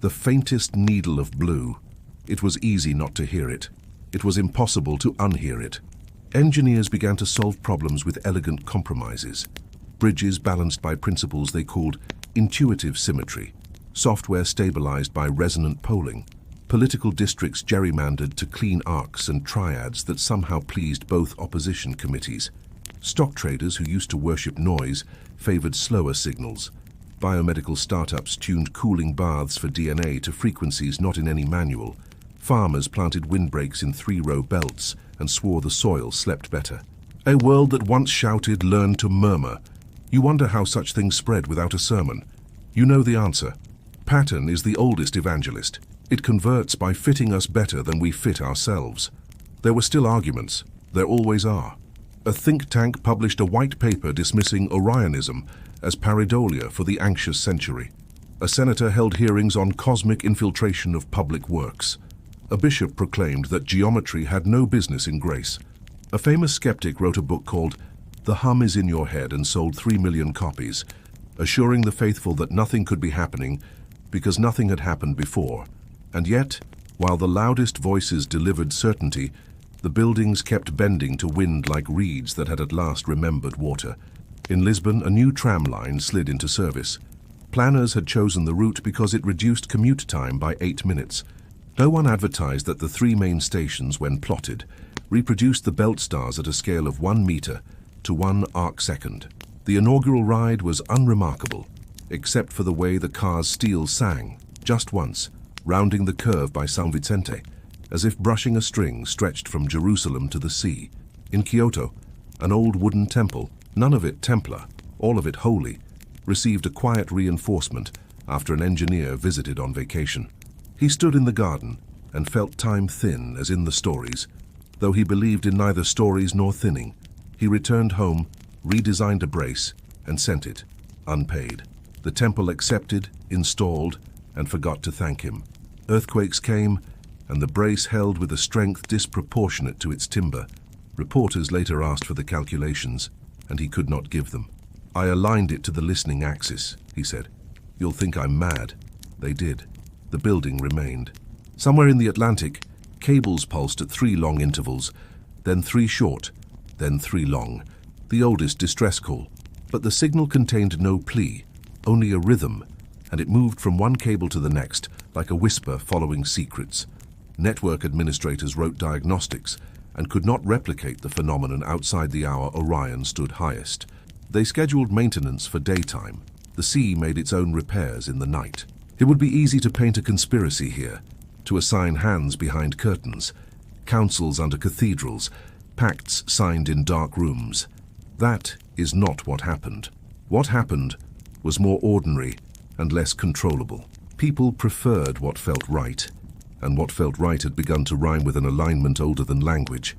the faintest needle of blue. It was easy not to hear it. It was impossible to unhear it. Engineers began to solve problems with elegant compromises. Bridges balanced by principles they called intuitive symmetry, software stabilized by resonant polling, political districts gerrymandered to clean arcs and triads that somehow pleased both opposition committees. Stock traders who used to worship noise favored slower signals. Biomedical startups tuned cooling baths for DNA to frequencies not in any manual. Farmers planted windbreaks in 3-row belts and swore the soil slept better. A world that once shouted learned to murmur. You wonder how such things spread without a sermon. You know the answer. Pattern is the oldest evangelist. It converts by fitting us better than we fit ourselves. There were still arguments. There always are. A think tank published a white paper dismissing Orionism as pareidolia for the anxious century. A senator held hearings on cosmic infiltration of public works. A bishop proclaimed that geometry had no business in grace. A famous skeptic wrote a book called The Hum is in Your Head and sold 3 million copies, assuring the faithful that nothing could be happening because nothing had happened before. And yet, while the loudest voices delivered certainty, the buildings kept bending to wind like reeds that had at last remembered water. In Lisbon, a new tram line slid into service. Planners had chosen the route because it reduced commute time by 8 minutes. No one advertised that the 3 main stations, when plotted, reproduced the belt stars at a scale of 1 meter to 1 arc-second. The inaugural ride was unremarkable, except for the way the car's steel sang, just once, rounding the curve by San Vicente, as if brushing a string stretched from Jerusalem to the sea. In Kyoto, an old wooden temple, none of it Templar, all of it holy, received a quiet reinforcement after an engineer visited on vacation. He stood in the garden and felt time thin as in the stories. Though he believed in neither stories nor thinning, he returned home, redesigned a brace, and sent it, unpaid. The temple accepted, installed, and forgot to thank him. Earthquakes came, and the brace held with a strength disproportionate to its timber. Reporters later asked for the calculations, and he could not give them. "I aligned it to the listening axis," he said. "You'll think I'm mad." They did. The building remained. Somewhere in the Atlantic, cables pulsed at 3 long intervals, then 3 short, then 3 long, the oldest distress call. But the signal contained no plea, only a rhythm, and it moved from one cable to the next like a whisper following secrets. Network administrators wrote diagnostics and could not replicate the phenomenon outside the hour Orion stood highest. They scheduled maintenance for daytime. The sea made its own repairs in the night. It would be easy to paint a conspiracy here, to assign hands behind curtains, councils under cathedrals, pacts signed in dark rooms. That is not what happened. What happened was more ordinary and less controllable. People preferred what felt right, and what felt right had begun to rhyme with an alignment older than language.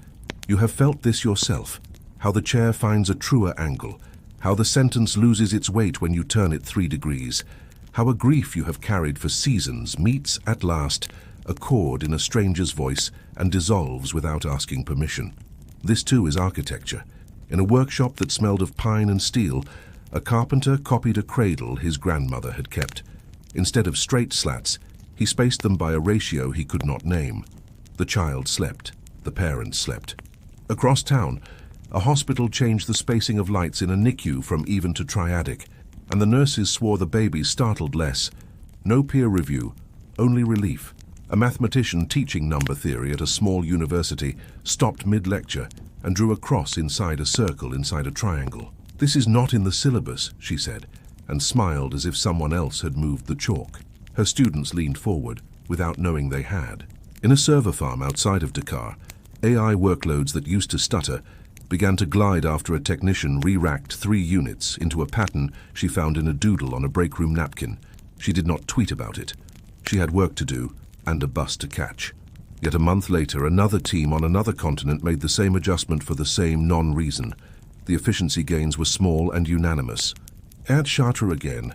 You have felt this yourself, how the chair finds a truer angle, how the sentence loses its weight when you turn it 3 degrees, how a grief you have carried for seasons meets, at last, a chord in a stranger's voice and dissolves without asking permission. This too is architecture. In a workshop that smelled of pine and steel, a carpenter copied a cradle his grandmother had kept. Instead of straight slats, he spaced them by a ratio he could not name. The child slept. The parents slept. Across town, a hospital changed the spacing of lights in a NICU from even to triadic, and the nurses swore the babies startled less. No peer review, only relief. A mathematician teaching number theory at a small university stopped mid-lecture and drew a cross inside a circle inside a triangle. "This is not in the syllabus," she said, and smiled as if someone else had moved the chalk. Her students leaned forward, without knowing they had. In a server farm outside of Dakar, AI workloads that used to stutter began to glide after a technician re-racked 3 units into a pattern she found in a doodle on a break-room napkin. She did not tweet about it. She had work to do and a bus to catch. Yet a month later, another team on another continent made the same adjustment for the same non-reason. The efficiency gains were small and unanimous. At Chartres again,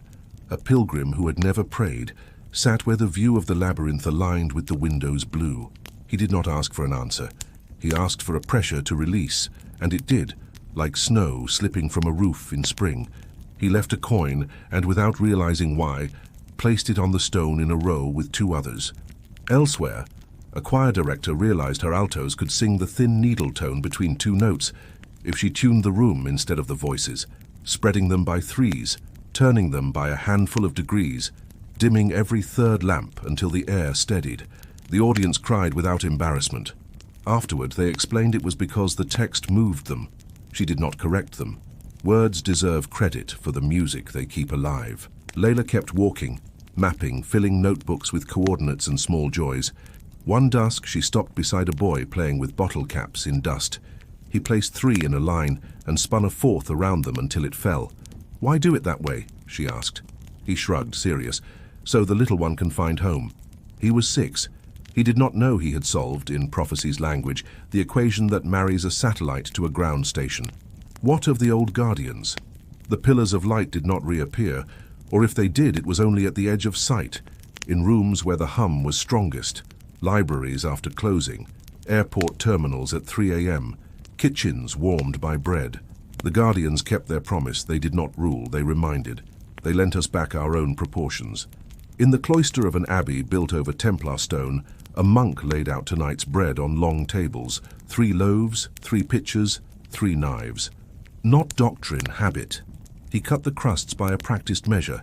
a pilgrim who had never prayed sat where the view of the labyrinth aligned with the window's blue. He did not ask for an answer. He asked for a pressure to release, and it did, like snow slipping from a roof in spring. He left a coin and, without realizing why, placed it on the stone in a row with 2 others. Elsewhere, a choir director realized her altos could sing the thin needle tone between 2 notes if she tuned the room instead of the voices, spreading them by 3s, turning them by a handful of degrees, dimming every 3rd lamp until the air steadied. The audience cried without embarrassment. Afterward, they explained it was because the text moved them. She did not correct them. Words deserve credit for the music they keep alive. Layla kept walking, mapping, filling notebooks with coordinates and small joys. One dusk, she stopped beside a boy playing with bottle caps in dust. He placed 3 in a line and spun a 4th around them until it fell. "Why do it that way?" she asked. He shrugged, serious. "So the little one can find home." He was 6. He did not know he had solved, in prophecy's language, the equation that marries a satellite to a ground station. What of the old guardians? The pillars of light did not reappear, or if they did, it was only at the edge of sight, in rooms where the hum was strongest, libraries after closing, airport terminals at 3 a.m., kitchens warmed by bread. The guardians kept their promise. They did not rule, they reminded. They lent us back our own proportions. In the cloister of an abbey built over Templar stone, a monk laid out tonight's bread on long tables, 3 loaves, 3 pitchers, 3 knives. Not doctrine, habit. He cut the crusts by a practiced measure,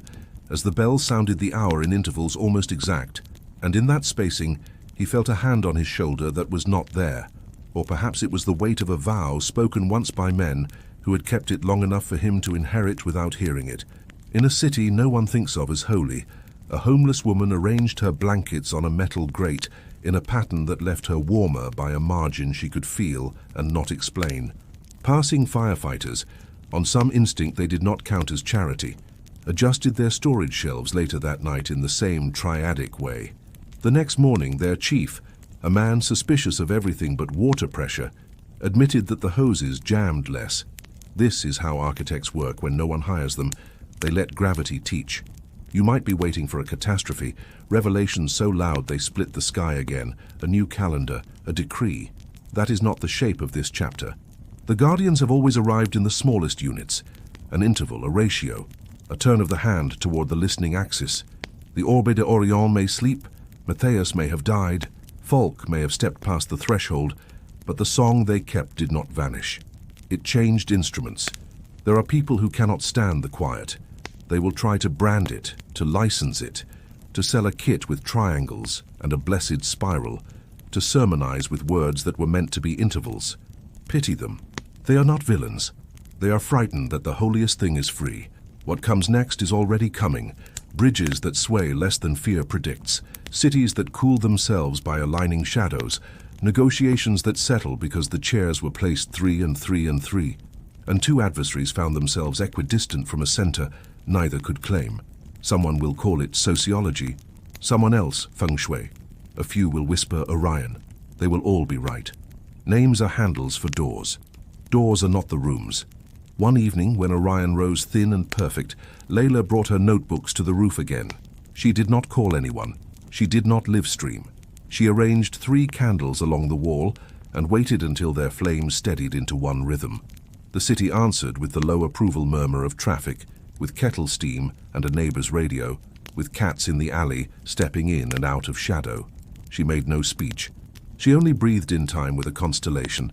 as the bell sounded the hour in intervals almost exact, and in that spacing he felt a hand on his shoulder that was not there, or perhaps it was the weight of a vow spoken once by men who had kept it long enough for him to inherit without hearing it. In a city no one thinks of as holy, A homeless woman arranged her blankets on a metal grate in a pattern that left her warmer by a margin she could feel and not explain. Passing firefighters, on some instinct they did not count as charity, adjusted their storage shelves later that night in the same triadic way. The next morning, their chief, a man suspicious of everything but water pressure, admitted that the hoses jammed less. This is how architects work when no one hires them. They let gravity teach. You might be waiting for a catastrophe, revelations so loud they split the sky again, a new calendar, a decree. That is not the shape of this chapter. The Guardians have always arrived in the smallest units, an interval, a ratio, a turn of the hand toward the listening axis. The Orbe de Orion may sleep, Matthaeus may have died, Falk may have stepped past the threshold, but the song they kept did not vanish. It changed instruments. There are people who cannot stand the quiet. They will try to brand it, to license it, to sell a kit with triangles and a blessed spiral, to sermonize with words that were meant to be intervals. Pity them. They are not villains. They are frightened that the holiest thing is free. What comes next is already coming. Bridges that sway less than fear predicts. Cities that cool themselves by aligning shadows. Negotiations that settle because the chairs were placed 3 and 3 and 3. And two adversaries found themselves equidistant from a center neither could claim. Someone will call it sociology. Someone else feng shui. A few will whisper Orion. They will all be right. Names are handles for doors. Doors are not the rooms. One evening, when Orion rose thin and perfect, Layla brought her notebooks to the roof again. She did not call anyone. She did not live stream. She arranged 3 candles along the wall and waited until their flames steadied into one rhythm. The city answered with the low approval murmur of traffic, with kettle steam and a neighbor's radio, with cats in the alley stepping in and out of shadow. She made no speech. She only breathed in time with a constellation,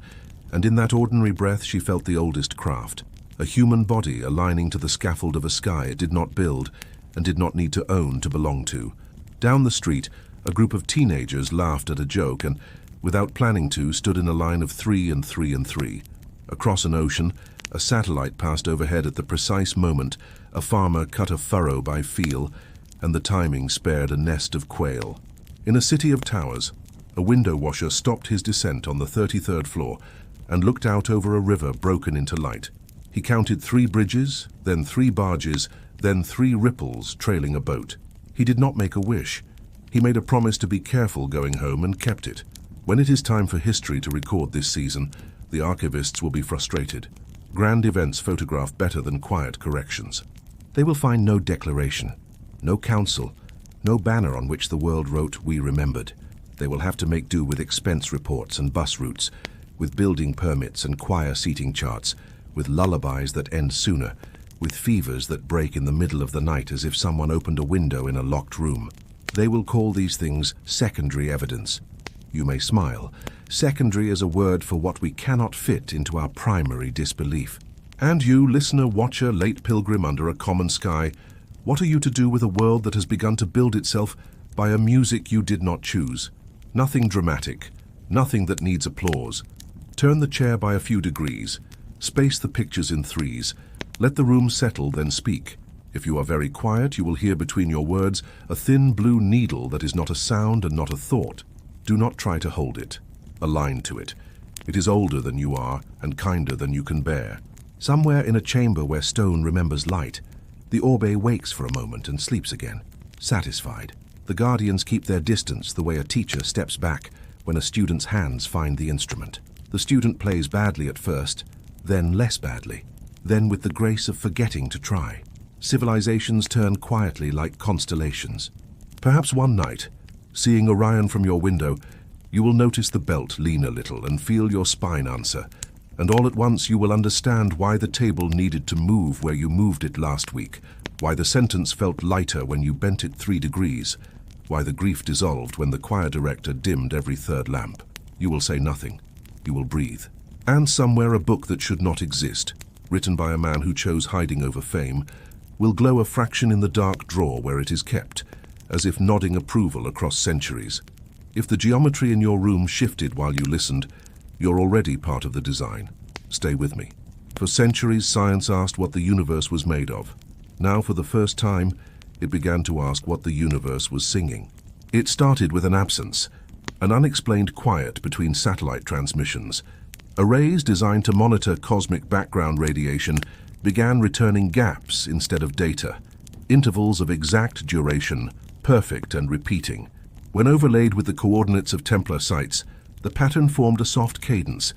and in that ordinary breath she felt the oldest craft. A human body aligning to the scaffold of a sky it did not build and did not need to own to belong to. Down the street, a group of teenagers laughed at a joke and, without planning to, stood in a line of 3 and 3 and 3. Across an ocean, a satellite passed overhead at the precise moment a farmer cut a furrow by feel, and the timing spared a nest of quail. In a city of towers, a window washer stopped his descent on the 33rd floor and looked out over a river broken into light. He counted 3 bridges, then 3 barges, then 3 ripples trailing a boat. He did not make a wish. He made a promise to be careful going home and kept it. When it is time for history to record this season, the archivists will be frustrated. Grand events photograph better than quiet corrections. They will find no declaration, no council, no banner on which the world wrote, "We remembered." They will have to make do with expense reports and bus routes, with building permits and choir seating charts, with lullabies that end sooner, with fevers that break in the middle of the night as if someone opened a window in a locked room. They will call these things secondary evidence. You may smile. Secondary is a word for what we cannot fit into our primary disbelief. And you, listener, watcher, late pilgrim under a common sky, what are you to do with a world that has begun to build itself by a music you did not choose? Nothing dramatic, nothing that needs applause. Turn the chair by a few degrees. Space the pictures in 3s. Let the room settle, then speak. If you are very quiet, you will hear between your words a thin blue needle that is not a sound and not a thought. Do not try to hold it. Align to it. It is older than you are and kinder than you can bear. Somewhere in a chamber where stone remembers light, the Orbe wakes for a moment and sleeps again, satisfied. The Guardians keep their distance the way a teacher steps back when a student's hands find the instrument. The student plays badly at first, then less badly, then with the grace of forgetting to try. Civilizations turn quietly like constellations. Perhaps one night, seeing Orion from your window, you will notice the belt lean a little and feel your spine answer, and all at once you will understand why the table needed to move where you moved it last week, why the sentence felt lighter when you bent it 3 degrees, why the grief dissolved when the choir director dimmed every 3rd lamp. You will say nothing. You will breathe. And somewhere a book that should not exist, written by a man who chose hiding over fame, will glow a fraction in the dark drawer where it is kept, as if nodding approval across centuries. If the geometry in your room shifted while you listened, you're already part of the design. Stay with me. For centuries, science asked what the universe was made of. Now, for the first time, it began to ask what the universe was singing. It started with an absence, an unexplained quiet between satellite transmissions. Arrays designed to monitor cosmic background radiation began returning gaps instead of data, intervals of exact duration, perfect and repeating. When overlaid with the coordinates of Templar sites, the pattern formed a soft cadence,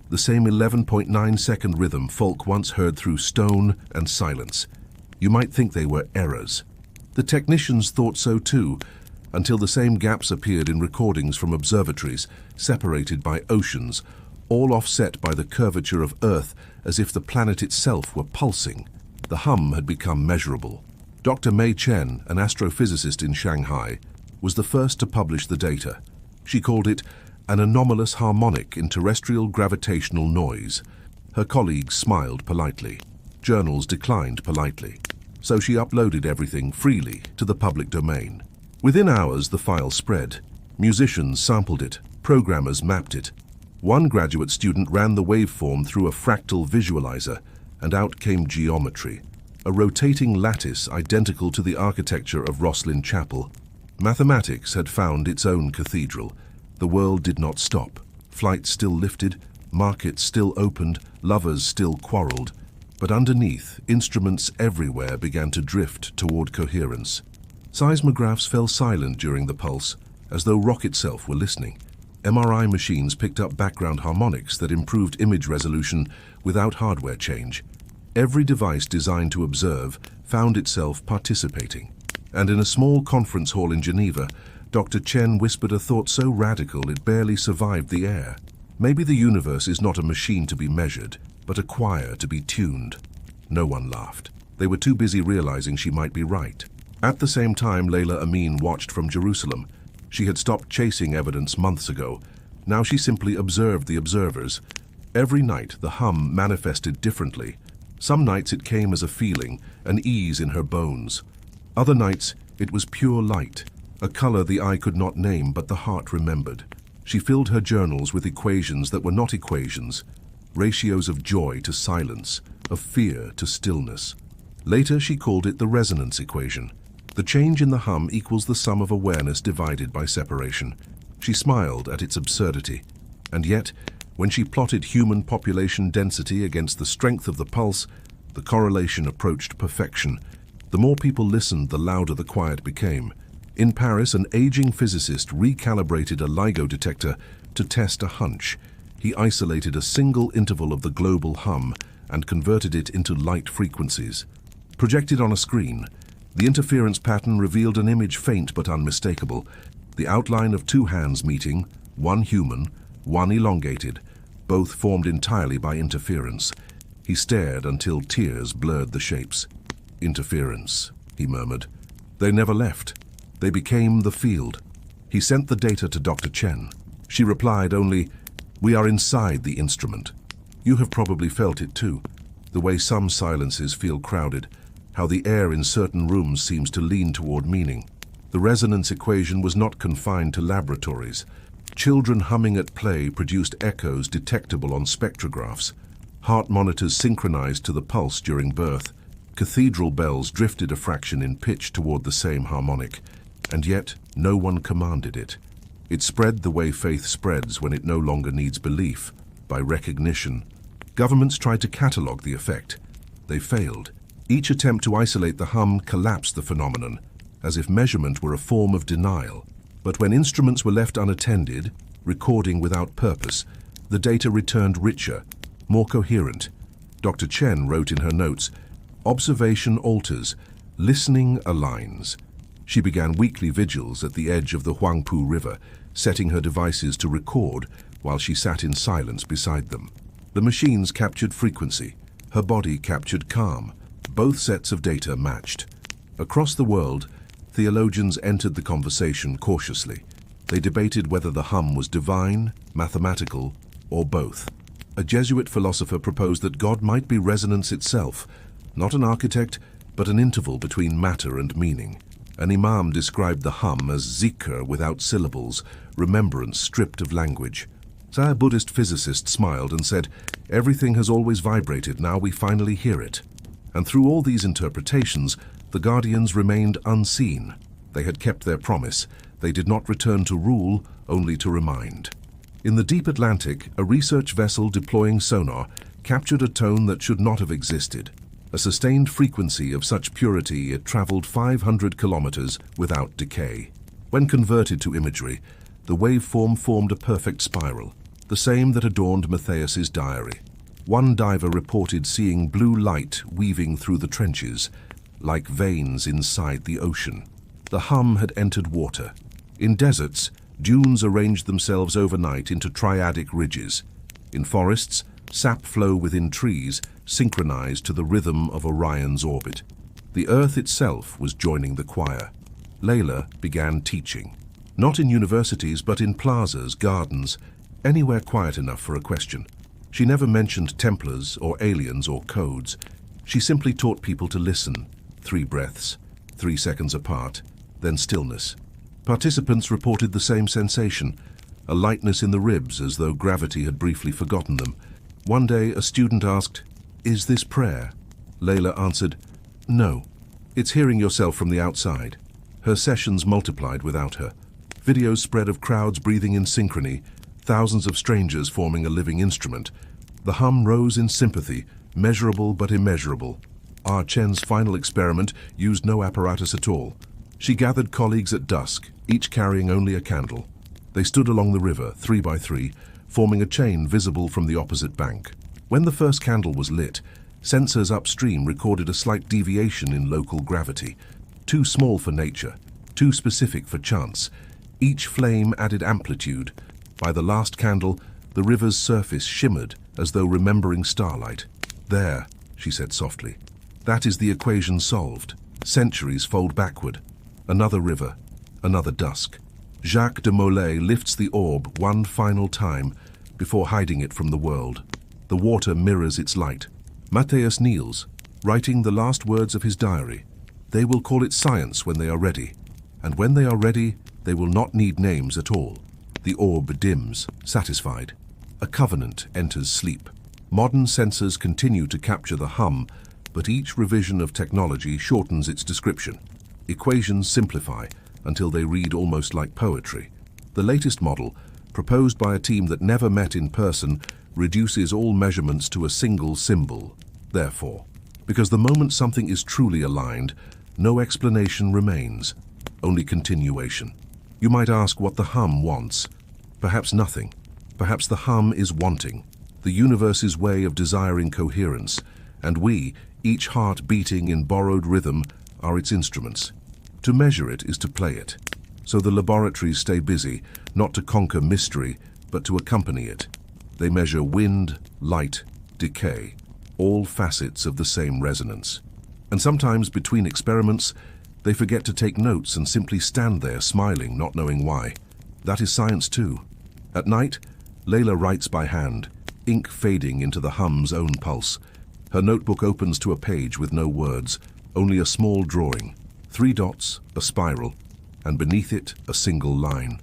the same 11.9-second rhythm folk once heard through stone and silence. You might think they were errors. The technicians thought so too, until the same gaps appeared in recordings from observatories, separated by oceans, all offset by the curvature of Earth as if the planet itself were pulsing. The hum had become measurable. Dr. Mei Chen, an astrophysicist in Shanghai, was the first to publish the data. She called it an anomalous harmonic in terrestrial gravitational noise. Her colleagues smiled politely. Journals declined politely. So she uploaded everything freely to the public domain. Within hours, the file spread. Musicians sampled it. Programmers mapped it. One graduate student ran the waveform through a fractal visualizer, and out came geometry, a rotating lattice identical to the architecture of Roslin Chapel. Mathematics had found its own cathedral. The world did not stop. Flights still lifted, markets still opened, lovers still quarreled. But underneath, instruments everywhere began to drift toward coherence. Seismographs fell silent during the pulse, as though rock itself were listening. MRI machines picked up background harmonics that improved image resolution without hardware change. Every device designed to observe found itself participating. And in a small conference hall in Geneva, Dr. Chen whispered a thought so radical it barely survived the air. Maybe the universe is not a machine to be measured, but a choir to be tuned. No one laughed. They were too busy realizing she might be right. At the same time, Layla Amin watched from Jerusalem. She had stopped chasing evidence months ago. Now she simply observed the observers. Every night, the hum manifested differently. Some nights it came as a feeling, an ease in her bones. Other nights, it was pure light, a color the eye could not name but the heart remembered. She filled her journals with equations that were not equations, ratios of joy to silence, of fear to stillness. Later, she called it the resonance equation. The change in the hum equals the sum of awareness divided by separation. She smiled at its absurdity. And yet, when she plotted human population density against the strength of the pulse, the correlation approached perfection. The more people listened, the louder the quiet became. In Paris, an aging physicist recalibrated a LIGO detector to test a hunch. He isolated a single interval of the global hum and converted it into light frequencies. Projected on a screen, the interference pattern revealed an image faint but unmistakable, the outline of two hands meeting, one human, one elongated, both formed entirely by interference. He stared until tears blurred the shapes. Interference, he murmured. They never left. They became the field. He sent the data to Dr. Chen. She replied only, "We are inside the instrument." You have probably felt it too, the way some silences feel crowded, how the air in certain rooms seems to lean toward meaning. The resonance equation was not confined to laboratories. Children humming at play produced echoes detectable on spectrographs. Heart monitors synchronized to the pulse during birth. Cathedral bells drifted a fraction in pitch toward the same harmonic. And yet, no one commanded it. It spread the way faith spreads when it no longer needs belief, by recognition. Governments tried to catalog the effect. They failed. Each attempt to isolate the hum collapsed the phenomenon, as if measurement were a form of denial. But when instruments were left unattended, recording without purpose, the data returned richer, more coherent. Dr. Chen wrote in her notes, "Observation alters, listening aligns." She began weekly vigils at the edge of the Huangpu River, setting her devices to record while she sat in silence beside them. The machines captured frequency. Her body captured calm. Both sets of data matched. Across the world, theologians entered the conversation cautiously. They debated whether the hum was divine, mathematical, or both. A Jesuit philosopher proposed that God might be resonance itself, not an architect, but an interval between matter and meaning. An imam described the hum as zikr without syllables, remembrance stripped of language. A Buddhist physicist smiled and said, "Everything has always vibrated, now we finally hear it." And through all these interpretations, the Guardians remained unseen. They had kept their promise. They did not return to rule, only to remind. In the deep Atlantic, a research vessel deploying sonar captured a tone that should not have existed. A sustained frequency of such purity it traveled 500 kilometers without decay. When converted to imagery, the waveform formed a perfect spiral, the same that adorned Matthaeus's diary. One diver reported seeing blue light weaving through the trenches, like veins inside the ocean. The hum had entered water. In deserts, dunes arranged themselves overnight into triadic ridges. In forests, sap flow within trees synchronized to the rhythm of Orion's orbit. The earth itself was joining the choir. Layla began teaching. Not in universities, but in plazas, gardens, anywhere quiet enough for a question. She never mentioned Templars or aliens or codes. She simply taught people to listen. 3 breaths, 3 seconds apart, then stillness. Participants reported the same sensation, a lightness in the ribs as though gravity had briefly forgotten them. One day a student asked, "Is this prayer?" Layla answered, "No, it's hearing yourself from the outside." Her sessions multiplied without her. Videos spread of crowds breathing in synchrony, thousands of strangers forming a living instrument. The hum rose in sympathy, measurable but immeasurable. Ah Chen's final experiment used no apparatus at all. She gathered colleagues at dusk, each carrying only a candle. They stood along the river, 3 by 3, forming a chain visible from the opposite bank. When the first candle was lit, sensors upstream recorded a slight deviation in local gravity. Too small for nature, too specific for chance. Each flame added amplitude. By the last candle, the river's surface shimmered as though remembering starlight. "There," she said softly. "That is the equation solved. Centuries fold backward. Another river, another dusk." Jacques de Molay lifts the orb one final time before hiding it from the world. The water mirrors its light. Matthaeus kneels, writing the last words of his diary. They will call it science when they are ready. And when they are ready, they will not need names at all. The orb dims, satisfied. A covenant enters sleep. Modern sensors continue to capture the hum, but each revision of technology shortens its description. Equations simplify until they read almost like poetry. The latest model, proposed by a team that never met in person, reduces all measurements to a single symbol, therefore. Because the moment something is truly aligned, no explanation remains, only continuation. You might ask what the hum wants. Perhaps nothing. Perhaps the hum is wanting, the universe's way of desiring coherence, and we, each heart beating in borrowed rhythm, are its instruments. To measure it is to play it. So the laboratories stay busy, not to conquer mystery, but to accompany it. They measure wind, light, decay, all facets of the same resonance. And sometimes between experiments, they forget to take notes and simply stand there smiling, not knowing why. That is science too. At night, Layla writes by hand, ink fading into the hum's own pulse. Her notebook opens to a page with no words, only a small drawing. 3 dots, a spiral, and beneath it a single line.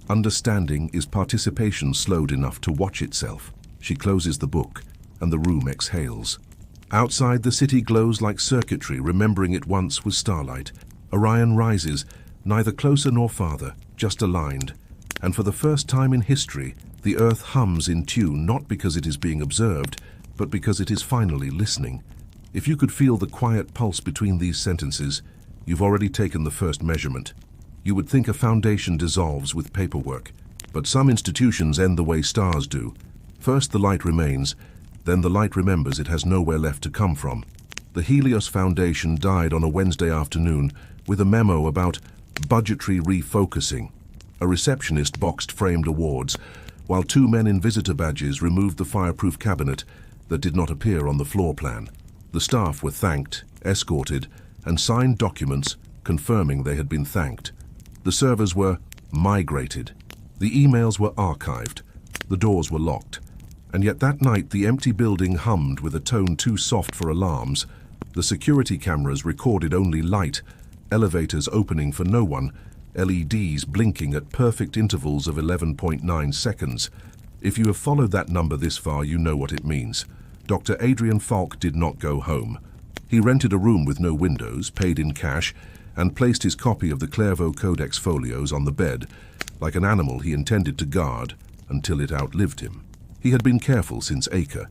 Understanding is participation slowed enough to watch itself. She closes the book, and the room exhales. Outside, the city glows like circuitry, remembering it once was starlight. Orion rises, neither closer nor farther, just aligned. And for the first time in history, the earth hums in tune, not because it is being observed, but because it is finally listening. If you could feel the quiet pulse between these sentences, you've already taken the first measurement. You would think a foundation dissolves with paperwork, but some institutions end the way stars do. First the light remains, then the light remembers it has nowhere left to come from. The Helios Foundation died on a Wednesday afternoon with a memo about budgetary refocusing. A receptionist boxed framed awards, while 2 men in visitor badges removed the fireproof cabinet that did not appear on the floor plan. The staff were thanked, escorted, and signed documents confirming they had been thanked. The servers were migrated. The emails were archived. The doors were locked. And yet that night the empty building hummed with a tone too soft for alarms. The security cameras recorded only light, elevators opening for no one, LEDs blinking at perfect intervals of 11.9 seconds. If you have followed that number this far, you know what it means. Dr. Adrian Falk did not go home. He rented a room with no windows, paid in cash, and placed his copy of the Clairvaux Codex folios on the bed, like an animal he intended to guard until it outlived him. He had been careful since Acre.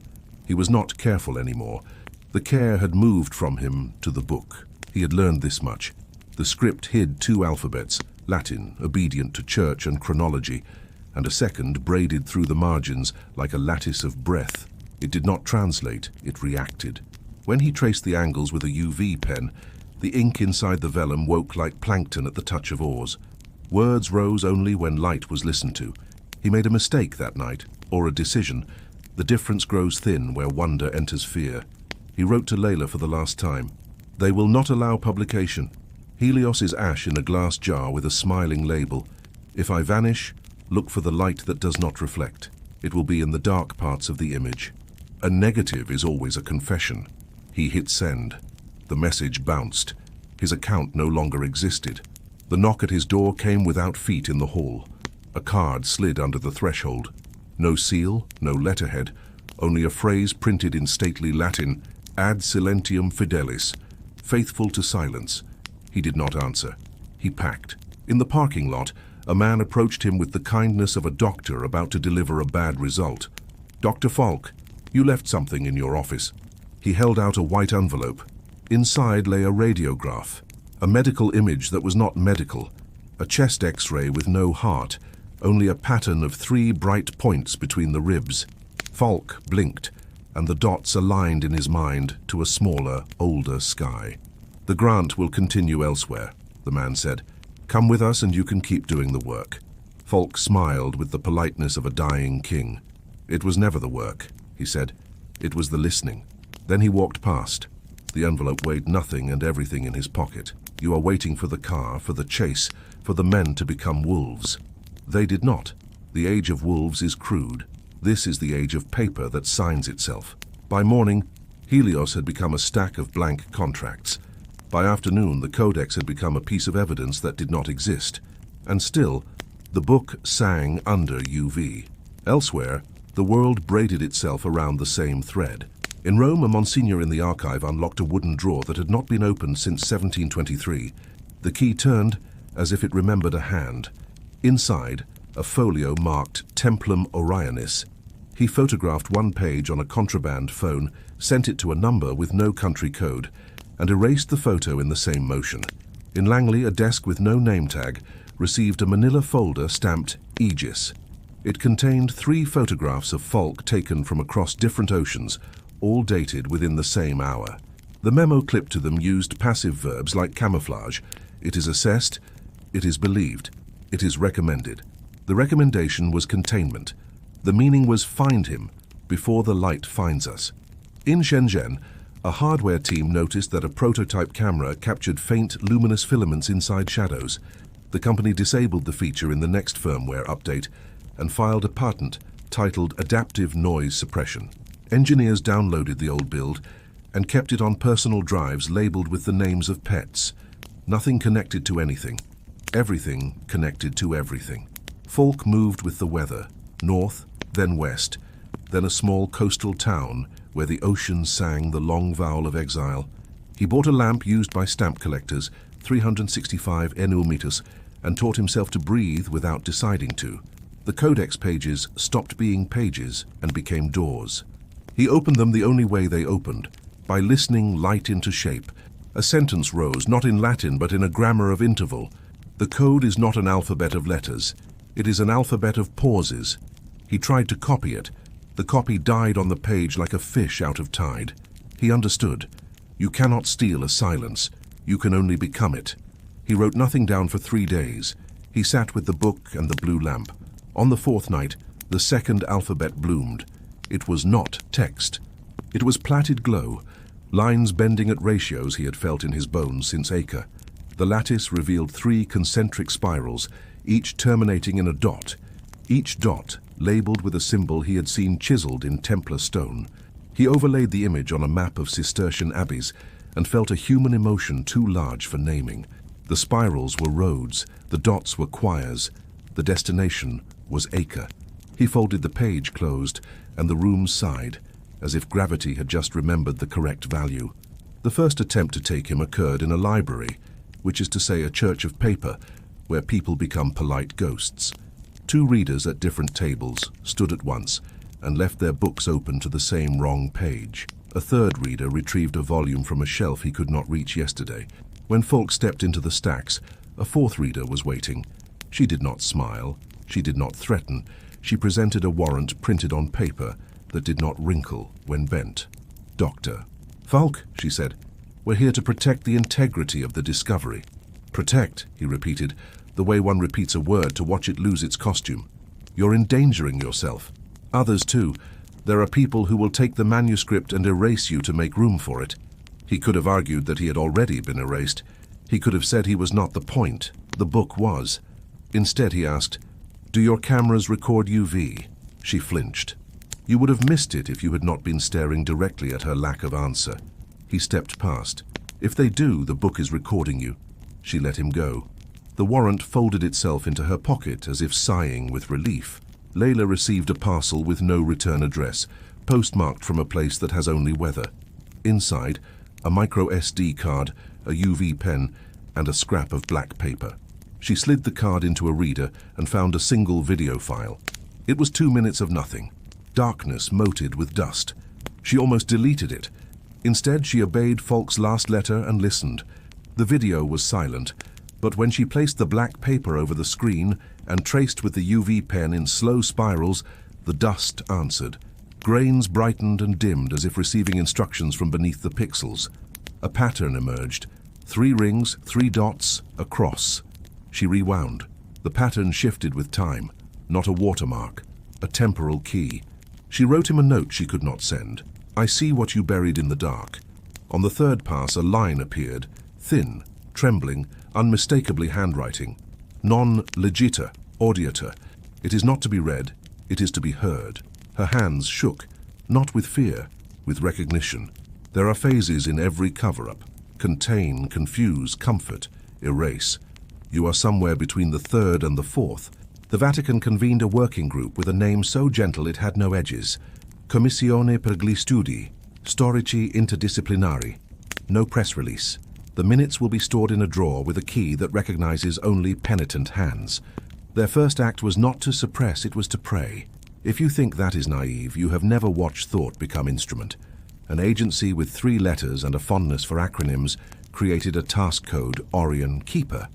He was not careful anymore. The care had moved from him to the book. He had learned this much. The script hid two alphabets, Latin, obedient to church and chronology, and a second braided through the margins like a lattice of breath. It did not translate, it reacted. When he traced the angles with a UV pen, the ink inside the vellum woke like plankton at the touch of oars. Words rose only when light was listened to. He made a mistake that night, or a decision. The difference grows thin where wonder enters fear. He wrote to Layla for the last time. They will not allow publication. Helios is ash in a glass jar with a smiling label. If I vanish, look for the light that does not reflect. It will be in the dark parts of the image. A negative is always a confession. He hit send. The message bounced. His account no longer existed. The knock at his door came without feet in the hall. A card slid under the threshold. No seal, no letterhead, only a phrase printed in stately Latin, ad silentium fidelis, faithful to silence. He did not answer. He packed. In the parking lot, a man approached him with the kindness of a doctor about to deliver a bad result. "Dr. Falk, you left something in your office." He held out a white envelope. Inside lay a radiograph, a medical image that was not medical, a chest X-ray with no heart, only a pattern of 3 bright points between the ribs. Falk blinked, and the dots aligned in his mind to a smaller, older sky. "The grant will continue elsewhere," the man said. "Come with us and you can keep doing the work." Falk smiled with the politeness of a dying king. "It was never the work," he said. "It was the listening." Then he walked past. The envelope weighed nothing and everything in his pocket. "You are waiting for the car, for the chase, for the men to become wolves." They did not. The age of wolves is crude. This is the age of paper that signs itself. By morning, Helios had become a stack of blank contracts. By afternoon, the codex had become a piece of evidence that did not exist. And still, the book sang under UV. Elsewhere, the world braided itself around the same thread. In Rome, a Monsignor in the archive unlocked a wooden drawer that had not been opened since 1723. The key turned as if it remembered a hand. Inside, a folio marked Templum Orionis. He photographed one page on a contraband phone, sent it to a number with no country code, and erased the photo in the same motion. In Langley, a desk with no name tag received a manila folder stamped Aegis. It contained 3 photographs of Falk taken from across different oceans, all dated within the same hour. The memo clipped to them used passive verbs like camouflage. It is assessed, it is believed, it is recommended. The recommendation was containment. The meaning was find him before the light finds us. In Shenzhen, a hardware team noticed that a prototype camera captured faint luminous filaments inside shadows. The company disabled the feature in the next firmware update and filed a patent titled Adaptive Noise Suppression. Engineers downloaded the old build and kept it on personal drives labeled with the names of pets. Nothing connected to anything. Everything connected to everything. Falk moved with the weather, north, then west, then a small coastal town where the ocean sang the long vowel of exile. He bought a lamp used by stamp collectors, 365 ennumetus, and taught himself to breathe without deciding to. The codex pages stopped being pages and became doors. He opened them the only way they opened, by listening light into shape. A sentence rose, not in Latin, but in a grammar of interval. The code is not an alphabet of letters. It is an alphabet of pauses. He tried to copy it. The copy died on the page like a fish out of tide. He understood. You cannot steal a silence. You can only become it. He wrote nothing down for 3 days. He sat with the book and the blue lamp. On the 4th night, the second alphabet bloomed. It was not text. It was plaited glow, lines bending at ratios he had felt in his bones since Acre. The lattice revealed 3 concentric spirals, each terminating in a dot. Each dot labeled with a symbol he had seen chiseled in Templar stone. He overlaid the image on a map of Cistercian abbeys and felt a human emotion too large for naming. The spirals were roads, the dots were choirs. The destination was Acre. He folded the page closed, and the room sighed, as if gravity had just remembered the correct value. The first attempt to take him occurred in a library, which is to say a church of paper, where people become polite ghosts. Two readers at different tables stood at once and left their books open to the same wrong page. A third reader retrieved a volume from a shelf he could not reach yesterday. When Falk stepped into the stacks, a fourth reader was waiting. She did not smile. She did not threaten. She presented a warrant printed on paper that did not wrinkle when bent. "Doctor." "Falk," she said, "we're here to protect the integrity of the discovery." "Protect," he repeated, the way one repeats a word to watch it lose its costume. "You're endangering yourself. Others too. There are people who will take the manuscript and erase you to make room for it." He could have argued that he had already been erased. He could have said he was not the point. The book was. Instead he asked, "Do your cameras record UV?" She flinched. You would have missed it if you had not been staring directly at her lack of answer. He stepped past. "If they do, the book is recording you." She let him go. The warrant folded itself into her pocket as if sighing with relief. Layla received a parcel with no return address, postmarked from a place that has only weather. Inside, a micro SD card, a UV pen, and a scrap of black paper. She slid the card into a reader and found a single video file. It was 2 minutes of nothing. Darkness moated with dust. She almost deleted it. Instead, she obeyed Falk's last letter and listened. The video was silent, but when she placed the black paper over the screen and traced with the UV pen in slow spirals, the dust answered. Grains brightened and dimmed as if receiving instructions from beneath the pixels. A pattern emerged. 3 rings, 3 dots, a cross. She rewound. The pattern shifted with time, not a watermark, a temporal key. She wrote him a note she could not send. "I see what you buried in the dark." On the third pass, a line appeared, thin, trembling, unmistakably handwriting. Non legita, audiator. It is not to be read, it is to be heard. Her hands shook, not with fear, with recognition. There are phases in every cover-up. Contain, confuse, comfort, erase. You are somewhere between the third and the fourth. The Vatican convened a working group with a name so gentle it had no edges. Commissione per gli studi, storici interdisciplinari. No press release. The minutes will be stored in a drawer with a key that recognizes only penitent hands. Their first act was not to suppress, it was to pray. If you think that is naive, you have never watched thought become instrument. An agency with 3 letters and a fondness for acronyms created a task code, Orion Keeper.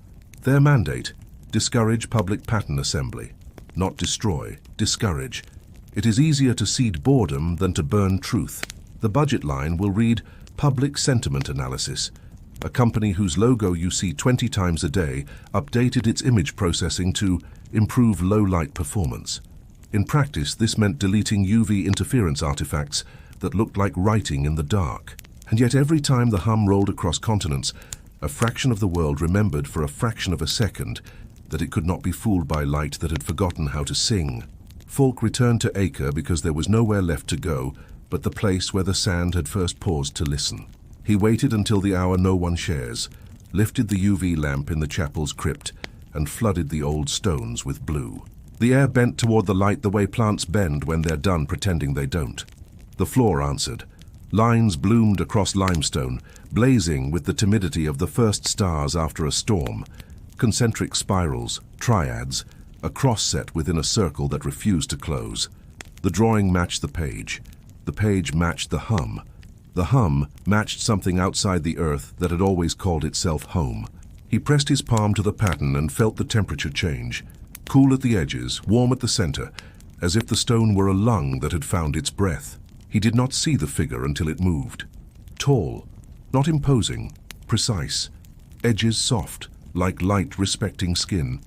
Their mandate: discourage public pattern assembly. Not destroy, discourage. It is easier to seed boredom than to burn truth. The budget line will read Public Sentiment Analysis. A company whose logo you see 20 times a day updated its image processing to improve low-light performance. In practice, this meant deleting UV interference artifacts that looked like writing in the dark. And yet every time the hum rolled across continents, a fraction of the world remembered for a fraction of a second that it could not be fooled by light that had forgotten how to sing. Falk returned to Acre because there was nowhere left to go but the place where the sand had first paused to listen. He waited until the hour no one shares, lifted the UV lamp in the chapel's crypt, and flooded the old stones with blue. The air bent toward the light the way plants bend when they're done pretending they don't. The floor answered. Lines bloomed across limestone, blazing with the timidity of the first stars after a storm. Concentric spirals, triads, a cross set within a circle that refused to close. The drawing matched the page. The page matched the hum. The hum matched something outside the earth that had always called itself home. He pressed his palm to the pattern and felt the temperature change. Cool at the edges, warm at the center, as if the stone were a lung that had found its breath. He did not see the figure until it moved. Tall, not imposing, precise, edges soft, like light respecting skin.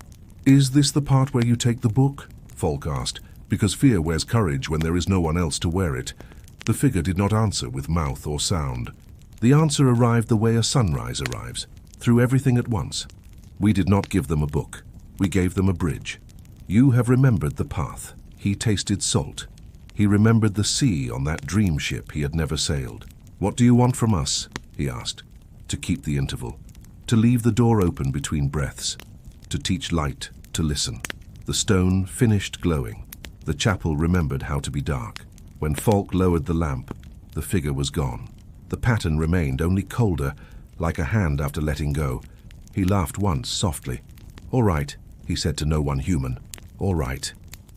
"Is this the part where you take the book?" Falk asked, because fear wears courage when there is no one else to wear it. The figure did not answer with mouth or sound. The answer arrived the way a sunrise arrives, through everything at once. "We did not give them a book. We gave them a bridge. You have remembered the path." He tasted salt. He remembered the sea on that dream ship he had never sailed. "What do you want from us?" he asked. To keep the interval. To leave the door open between breaths. To teach light to listen. The stone finished glowing. The chapel remembered how to be dark. When Falk lowered the lamp, the figure was gone. The pattern remained, only colder, like a hand after letting go. He laughed once, softly. "All right," he said to no one human. "All right."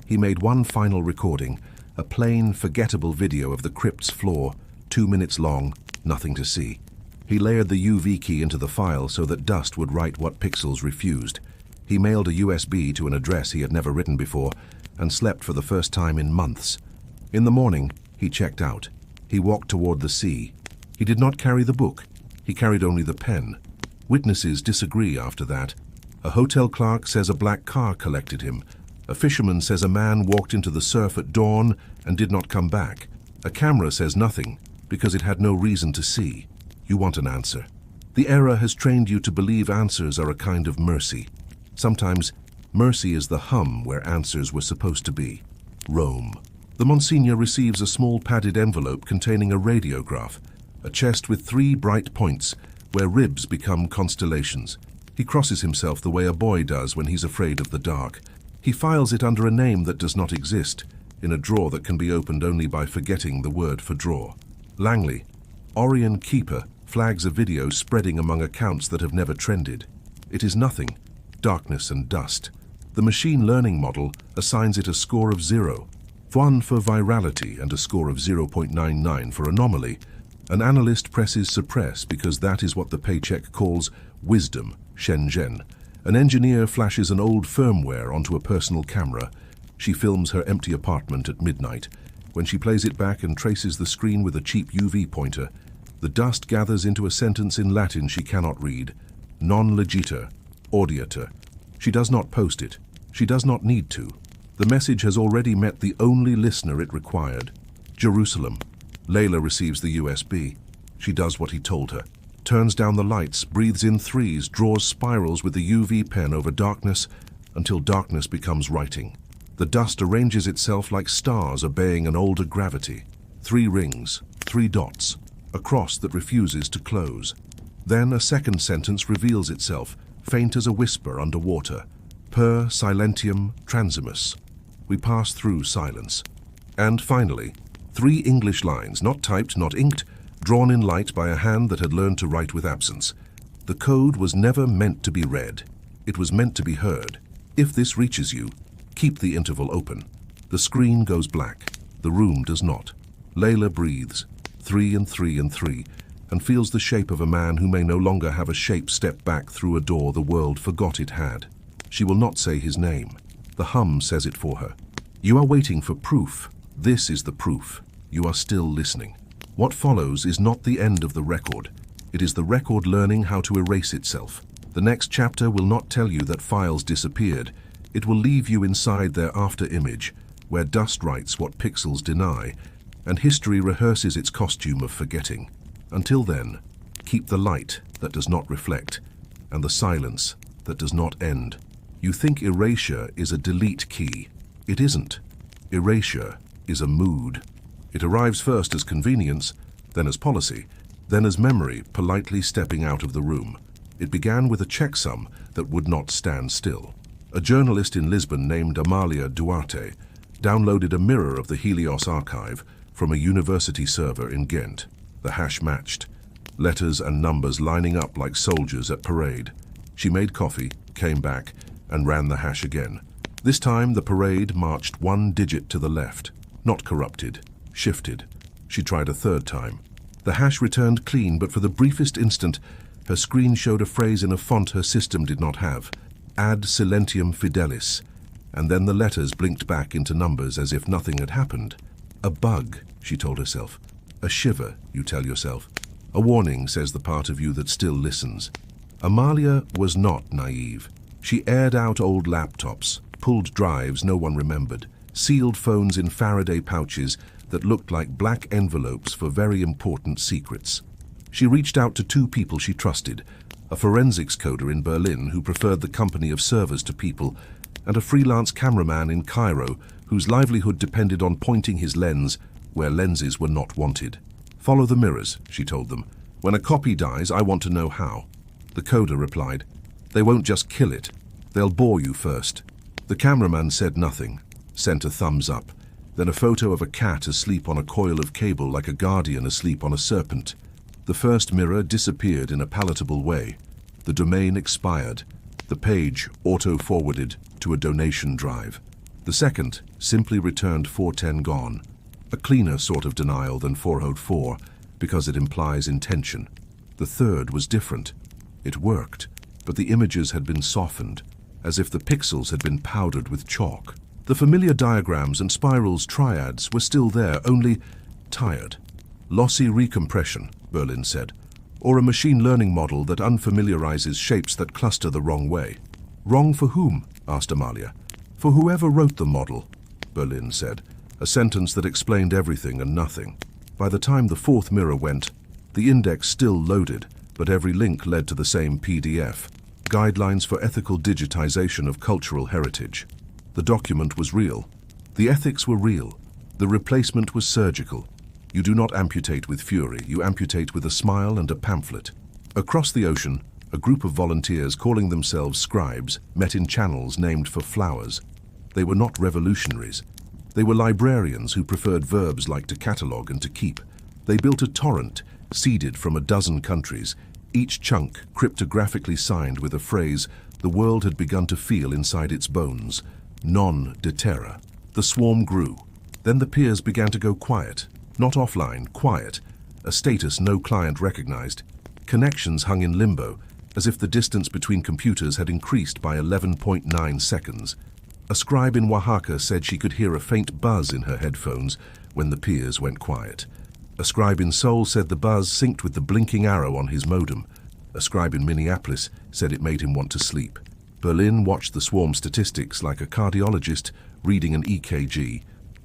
He made one final recording, a plain, forgettable video of the crypt's floor, 2 minutes long, nothing to see. He layered the UV key into the file so that dust would write what pixels refused. He mailed a USB to an address he had never written before, and slept for the first time in months. In the morning, he checked out. He walked toward the sea. He did not carry the book. He carried only the pen. Witnesses disagree after that. A hotel clerk says a black car collected him. A fisherman says a man walked into the surf at dawn and did not come back. A camera says nothing, because it had no reason to see. You want an answer. The era has trained you to believe answers are a kind of mercy. Sometimes, mercy is the hum where answers were supposed to be. Rome. The Monsignor receives a small padded envelope containing a radiograph, a chest with 3 bright points, where ribs become constellations. He crosses himself the way a boy does when he's afraid of the dark. He files it under a name that does not exist, in a drawer that can be opened only by forgetting the word for drawer. Langley, Orion Keeper, flags a video spreading among accounts that have never trended. It is nothing, darkness and dust. The machine learning model assigns it a score of 0, 1 for virality and a score of 0.99 for anomaly. An analyst presses suppress because that is what the paycheck calls wisdom, Shenzhen. An engineer flashes an old firmware onto a personal camera. She films her empty apartment at midnight. When she plays it back and traces the screen with a cheap UV pointer, the dust gathers into a sentence in Latin she cannot read. Non legiter, audiator. She does not post it. She does not need to. The message has already met the only listener it required. Jerusalem. Layla receives the USB. She does what he told her. Turns down the lights, breathes in 3s, draws spirals with the UV pen over darkness until darkness becomes writing. The dust arranges itself like stars obeying an older gravity. 3 rings, 3 dots, a cross that refuses to close. Then a second sentence reveals itself, faint as a whisper underwater. Per silentium transimus. We pass through silence. And finally, 3 English lines, not typed, not inked, drawn in light by a hand that had learned to write with absence. The code was never meant to be read. It was meant to be heard. If this reaches you, keep the interval open. The screen goes black. The room does not. Layla breathes, 3 and 3 and 3, and feels the shape of a man who may no longer have a shape step back through a door the world forgot it had. She will not say his name. The hum says it for her. You are waiting for proof. This is the proof. You are still listening. What follows is not the end of the record. It is the record learning how to erase itself. The next chapter will not tell you that files disappeared. It will leave you inside their after image, where dust writes what pixels deny, and history rehearses its costume of forgetting. Until then, keep the light that does not reflect, and the silence that does not end. You think erasure is a delete key. It isn't. Erasure is a mood. It arrives first as convenience, then as policy, then as memory politely stepping out of the room. It began with a checksum that would not stand still. A journalist in Lisbon named Amalia Duarte downloaded a mirror of the Helios archive from a university server in Ghent. The hash matched, letters and numbers lining up like soldiers at parade. She made coffee, came back, and ran the hash again. This time the parade marched 1 digit to the left, not corrupted, shifted. She tried a 3rd time. The hash returned clean, but for the briefest instant, her screen showed a phrase in a font her system did not have, ad silentium fidelis, and then the letters blinked back into numbers as if nothing had happened. A bug, she told herself. A shiver, you tell yourself. A warning, says the part of you that still listens. Amalia was not naive. She aired out old laptops, pulled drives no one remembered, sealed phones in Faraday pouches that looked like black envelopes for very important secrets. She reached out to 2 people she trusted, a forensics coder in Berlin who preferred the company of servers to people, and a freelance cameraman in Cairo whose livelihood depended on pointing his lens where lenses were not wanted. Follow the mirrors, she told them. When a copy dies, I want to know how. The coder replied, they won't just kill it. They'll bore you first. The cameraman said nothing, sent a thumbs up, then a photo of a cat asleep on a coil of cable like a guardian asleep on a serpent. The first mirror disappeared in a palatable way. The domain expired. The page auto-forwarded to a donation drive. The second simply returned 410 gone. A cleaner sort of denial than 404, because it implies intention. The third was different. It worked, but the images had been softened, as if the pixels had been powdered with chalk. The familiar diagrams and spirals triads were still there, only tired. Lossy recompression, Berlin said, or a machine learning model that unfamiliarizes shapes that cluster the wrong way. Wrong for whom? Asked Amalia. For whoever wrote the model, Berlin said, a sentence that explained everything and nothing. By the time the fourth mirror went, the index still loaded, but every link led to the same PDF. Guidelines for ethical digitization of cultural heritage. The document was real. The ethics were real. The replacement was surgical. You do not amputate with fury, you amputate with a smile and a pamphlet. Across the ocean, a group of volunteers calling themselves scribes met in channels named for flowers. They were not revolutionaries. They were librarians who preferred verbs like to catalogue and to keep. They built a torrent, seeded from a dozen countries, each chunk cryptographically signed with a phrase the world had begun to feel inside its bones. Non de terra. The swarm grew. Then the peers began to go quiet. Not offline, quiet. A status no client recognized. Connections hung in limbo, as if the distance between computers had increased by 11.9 seconds. A scribe in Oaxaca said she could hear a faint buzz in her headphones when the peers went quiet. A scribe in Seoul said the buzz synced with the blinking arrow on his modem. A scribe in Minneapolis said it made him want to sleep. Berlin watched the swarm statistics like a cardiologist reading an EKG.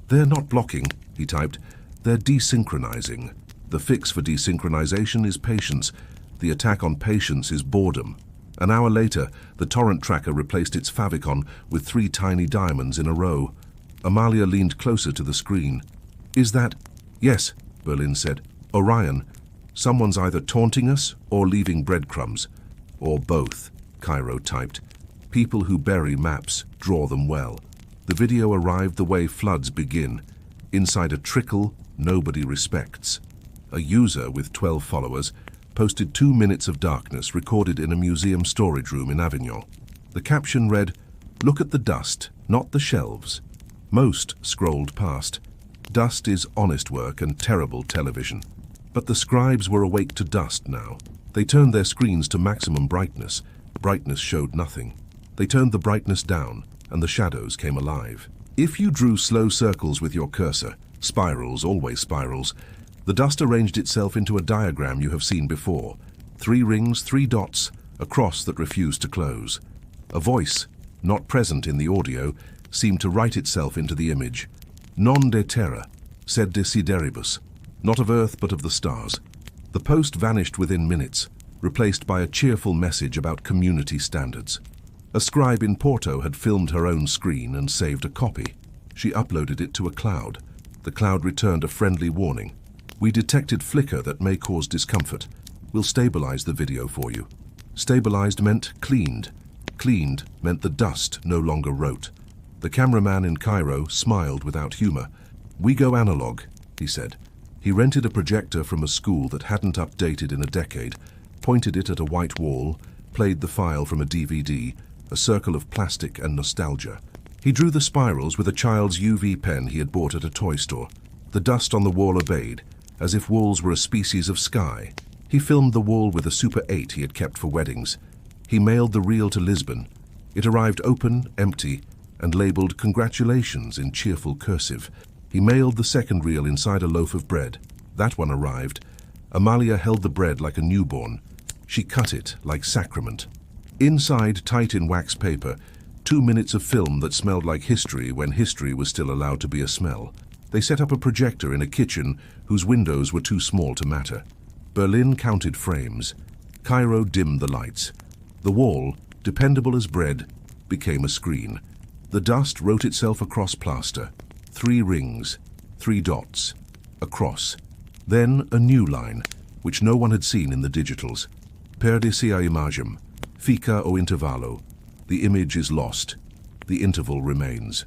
They're not blocking, he typed. They're desynchronizing. The fix for desynchronization is patience. The attack on patience is boredom. An hour later, the torrent tracker replaced its favicon with 3 tiny diamonds in a row. Amalia leaned closer to the screen. Is that... Yes, Berlin said. Orion. Someone's either taunting us or leaving breadcrumbs. Or both, Cairo typed. People who bury maps draw them well. The video arrived the way floods begin. Inside a trickle nobody respects. A user with 12 followers posted 2 minutes of darkness recorded in a museum storage room in Avignon. The caption read, "Look at the dust, not the shelves." Most scrolled past. Dust is honest work and terrible television. But the scribes were awake to dust now. They turned their screens to maximum brightness. Brightness showed nothing. They turned the brightness down, and the shadows came alive. If you drew slow circles with your cursor, spirals, always spirals, the dust arranged itself into a diagram you have seen before. 3 rings, 3 dots, a cross that refused to close. A voice, not present in the audio, seemed to write itself into the image. Non de terra, sed desideribus, not of earth but of the stars. The post vanished within minutes, replaced by a cheerful message about community standards. A scribe in Porto had filmed her own screen and saved a copy. She uploaded it to a cloud. The cloud returned a friendly warning. We detected flicker that may cause discomfort. We'll stabilize the video for you. Stabilized meant cleaned. Cleaned meant the dust no longer wrote. The cameraman in Cairo smiled without humor. We go analog, he said. He rented a projector from a school that hadn't updated in a decade, pointed it at a white wall, played the file from a DVD, a circle of plastic and nostalgia. He drew the spirals with a child's UV pen he had bought at a toy store. The dust on the wall obeyed, as if walls were a species of sky. He filmed the wall with a Super 8 he had kept for weddings. He mailed the reel to Lisbon. It arrived open, empty, and labeled "Congratulations" in cheerful cursive. He mailed the second reel inside a loaf of bread. That one arrived. Amalia held the bread like a newborn. She cut it like sacrament. Inside, tight in wax paper, 2 minutes of film that smelled like history when history was still allowed to be a smell. They set up a projector in a kitchen whose windows were too small to matter. Berlin counted frames. Cairo dimmed the lights. The wall, dependable as bread, became a screen. The dust wrote itself across plaster. 3 rings, 3 dots, a cross. Then a new line, which no one had seen in the digitals. Perdi-se a imagem, fica o intervalo. The image is lost. The interval remains.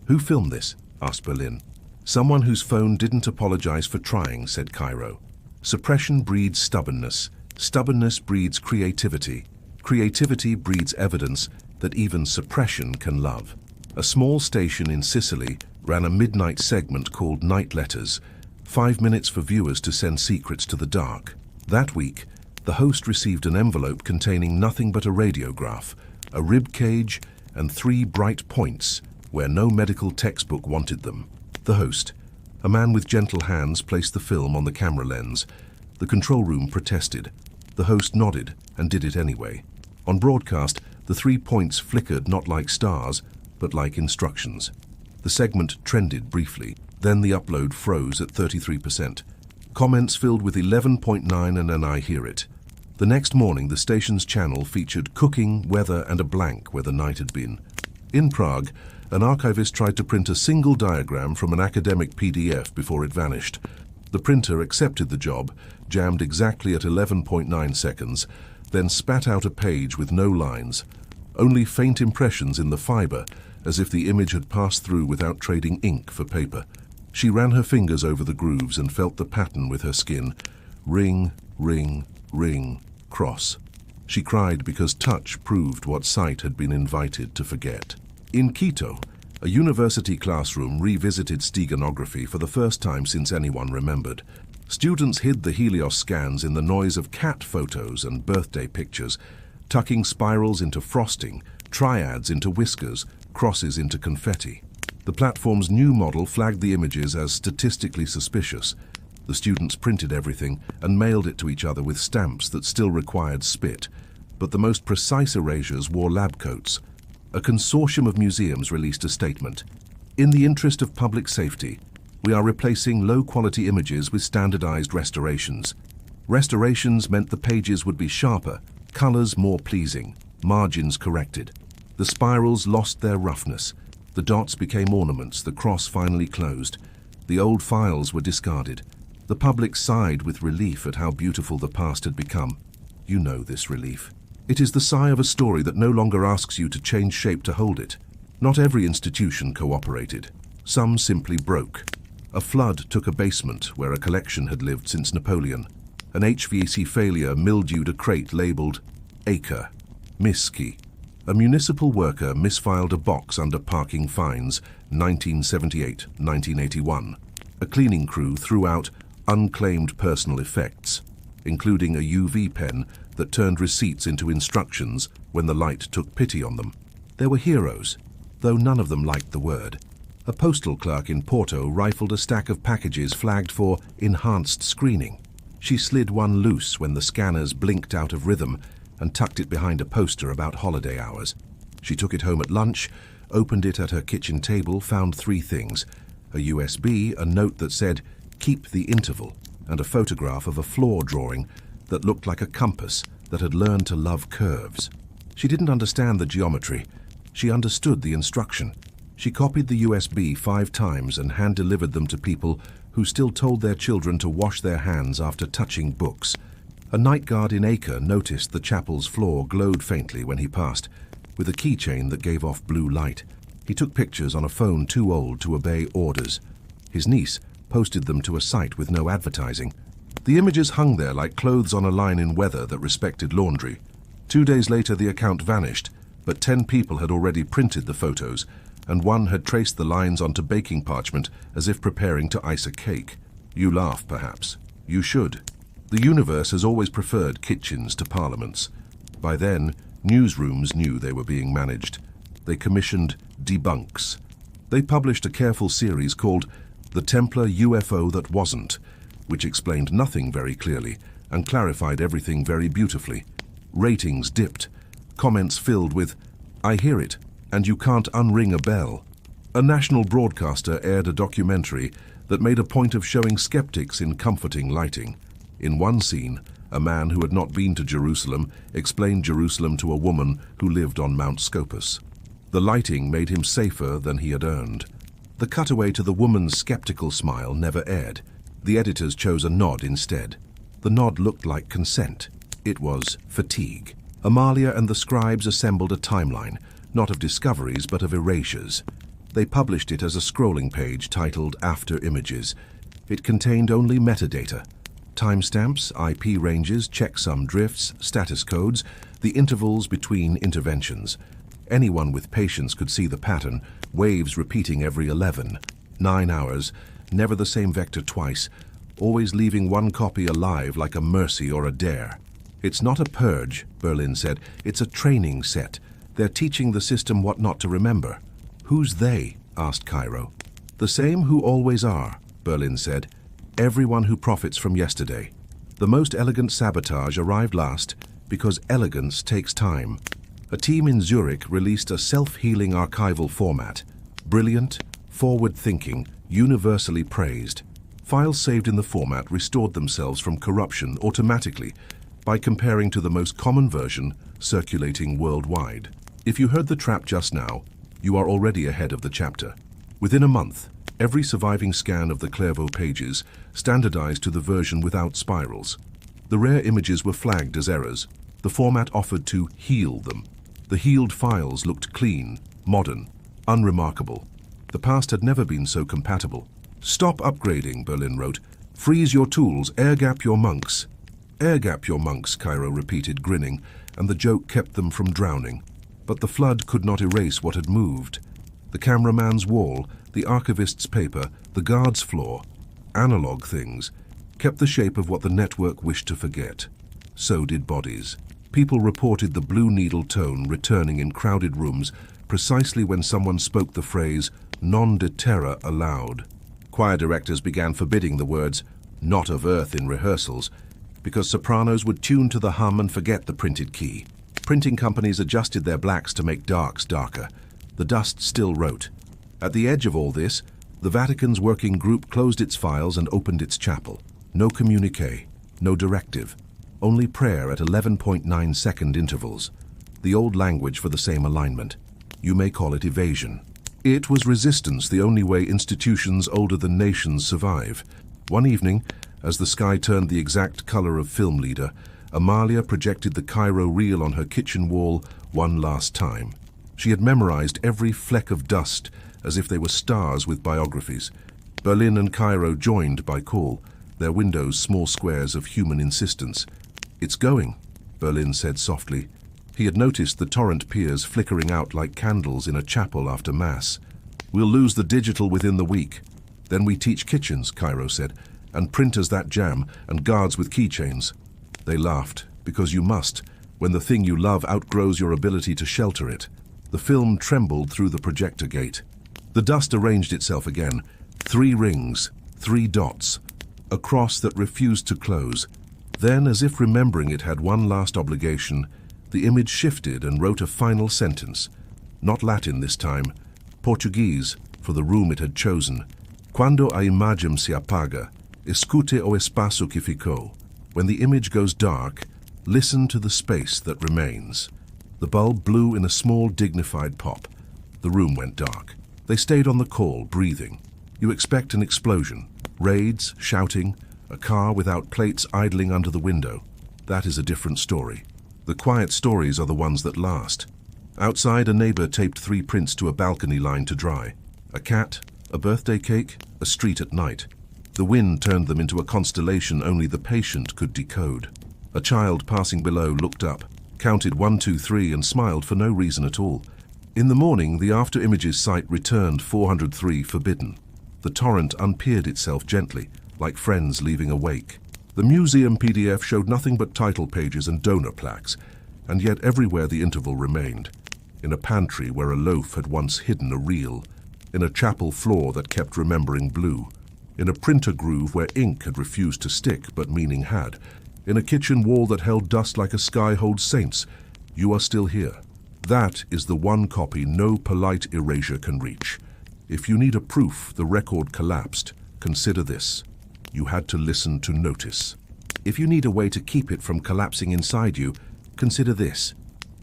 Who filmed this? Asked Berlin. Someone whose phone didn't apologize for trying, said Cairo. Suppression breeds stubbornness. Stubbornness breeds creativity. Creativity breeds evidence that even suppression can love. A small station in Sicily ran a midnight segment called Night Letters, 5 minutes for viewers to send secrets to the dark. That week, the host received an envelope containing nothing but a radiograph, a rib cage, and 3 bright points where no medical textbook wanted them. The host, a man with gentle hands, placed the film on the camera lens. The control room protested. The host nodded and did it anyway. On broadcast, the 3 points flickered not like stars, but like instructions. The segment trended briefly, then the upload froze at 33%. Comments filled with 11.9 and an I hear it. The next morning, the station's channel featured cooking, weather, and a blank where the night had been. In Prague, an archivist tried to print a single diagram from an academic PDF before it vanished. The printer accepted the job, jammed exactly at 11.9 seconds, then spat out a page with no lines, only faint impressions in the fiber, as if the image had passed through without trading ink for paper. She ran her fingers over the grooves and felt the pattern with her skin. Ring, ring, ring, cross. She cried because touch proved what sight had been invited to forget. In Quito, a university classroom revisited steganography for the first time since anyone remembered. Students hid the Helios scans in the noise of cat photos and birthday pictures, tucking spirals into frosting, triads into whiskers, crosses into confetti. The platform's new model flagged the images as statistically suspicious. The students printed everything and mailed it to each other with stamps that still required spit, but the most precise erasures wore lab coats. A consortium of museums released a statement. In the interest of public safety, we are replacing low-quality images with standardized restorations. Restorations meant the pages would be sharper, colors more pleasing, margins corrected. The spirals lost their roughness. The dots became ornaments, the cross finally closed. The old files were discarded. The public sighed with relief at how beautiful the past had become. You know this relief. It is the sigh of a story that no longer asks you to change shape to hold it. Not every institution cooperated. Some simply broke. A flood took a basement where a collection had lived since Napoleon. An HVAC failure mildewed a crate labeled Acre, Miski. A municipal worker misfiled a box under parking fines, 1978-1981. A cleaning crew threw out unclaimed personal effects, including a UV pen that turned receipts into instructions when the light took pity on them. There were heroes, though none of them liked the word. A postal clerk in Porto rifled a stack of packages flagged for enhanced screening. She slid one loose when the scanners blinked out of rhythm and tucked it behind a poster about holiday hours. She took it home at lunch, opened it at her kitchen table, found 3 things: a USB, a note that said, "Keep the interval," and a photograph of a floor drawing that looked like a compass that had learned to love curves. She didn't understand the geometry. She understood the instruction. She copied the USB 5 times and hand-delivered them to people who still told their children to wash their hands after touching books. A night guard in Acre noticed the chapel's floor glowed faintly when he passed, with a keychain that gave off blue light. He took pictures on a phone too old to obey orders. His niece posted them to a site with no advertising. The images hung there like clothes on a line in weather that respected laundry. 2 days later, the account vanished, but 10 people had already printed the photos, and one had traced the lines onto baking parchment as if preparing to ice a cake. You laugh, perhaps. You should. The universe has always preferred kitchens to parliaments. By then, newsrooms knew they were being managed. They commissioned debunks. They published a careful series called The Templar UFO That Wasn't, which explained nothing very clearly and clarified everything very beautifully. Ratings dipped. Comments filled with, "I hear it, and you can't unring a bell." A national broadcaster aired a documentary that made a point of showing skeptics in comforting lighting. In one scene, a man who had not been to Jerusalem explained Jerusalem to a woman who lived on Mount Scopus. The lighting made him safer than he had earned. The cutaway to the woman's skeptical smile never aired. The editors chose a nod instead. The nod looked like consent. It was fatigue. Amalia and the scribes assembled a timeline, not of discoveries but of erasures. They published it as a scrolling page titled After Images. It contained only metadata. Timestamps, IP ranges, checksum drifts, status codes, the intervals between interventions. Anyone with patience could see the pattern, waves repeating every 11. 9 hours, never the same vector twice, always leaving one copy alive like a mercy or a dare. It's not a purge, Berlin said, it's a training set. They're teaching the system what not to remember. Who's they? Asked Cairo. The same who always are, Berlin said. Everyone who profits from yesterday. The most elegant sabotage arrived last because elegance takes time. A team in Zurich released a self-healing archival format. Brilliant, forward-thinking, universally praised. Files saved in the format restored themselves from corruption automatically by comparing to the most common version circulating worldwide. If you heard the trap just now, you are already ahead of the chapter. Within a month, every surviving scan of the Clairvaux pages standardized to the version without spirals. The rare images were flagged as errors. The format offered to heal them. The healed files looked clean, modern, unremarkable. The past had never been so compatible. Stop upgrading, Berlin wrote. Freeze your tools, air-gap your monks. Air-gap your monks, Cairo repeated, grinning, and the joke kept them from drowning. But the flood could not erase what had moved. The cameraman's wall, the archivist's paper, the guard's floor, analog things, kept the shape of what the network wished to forget. So did bodies. People reported the blue needle tone returning in crowded rooms precisely when someone spoke the phrase non de terra aloud. Choir directors began forbidding the words not of earth in rehearsals because sopranos would tune to the hum and forget the printed key. Printing companies adjusted their blacks to make darks darker. The dust still wrote. At the edge of all this, the Vatican's working group closed its files and opened its chapel. No communique, no directive, only prayer at 11.9-second intervals. The old language for the same alignment. You may call it evasion. It was resistance, the only way institutions older than nations survive. One evening, as the sky turned the exact color of film leader, Amalia projected the Cairo reel on her kitchen wall one last time. She had memorized every fleck of dust as if they were stars with biographies. Berlin and Cairo joined by call, their windows small squares of human insistence. It's going, Berlin said softly. He had noticed the torrent piers flickering out like candles in a chapel after Mass. We'll lose the digital within the week. Then we teach kitchens, Cairo said, and printers that jam, and guards with keychains. They laughed, because you must, when the thing you love outgrows your ability to shelter it. The film trembled through the projector gate. The dust arranged itself again. 3 rings, 3 dots, a cross that refused to close. Then, as if remembering it had one last obligation, the image shifted and wrote a final sentence. Not Latin this time, Portuguese, for the room it had chosen. Quando a imagem se apaga, escute o espaço que ficou. When the image goes dark, listen to the space that remains. The bulb blew in a small, dignified pop. The room went dark. They stayed on the call, breathing. You expect an explosion. Raids, shouting, a car without plates idling under the window. That is a different story. The quiet stories are the ones that last. Outside, a neighbor taped 3 prints to a balcony line to dry. A cat, a birthday cake, a street at night. The wind turned them into a constellation only the patient could decode. A child passing below looked up, counted 1, 2, 3 and smiled for no reason at all. In the morning, the After Images site returned 403 forbidden. The torrent unpeered itself gently, like friends leaving a wake. The museum PDF showed nothing but title pages and donor plaques, and yet everywhere the interval remained. In a pantry where a loaf had once hidden a reel. In a chapel floor that kept remembering blue. In a printer groove where ink had refused to stick but meaning had. In a kitchen wall that held dust like a sky holds saints. You are still here. That is the one copy no polite erasure can reach. If you need a proof the record collapsed, consider this. You had to listen to notice. If you need a way to keep it from collapsing inside you, consider this.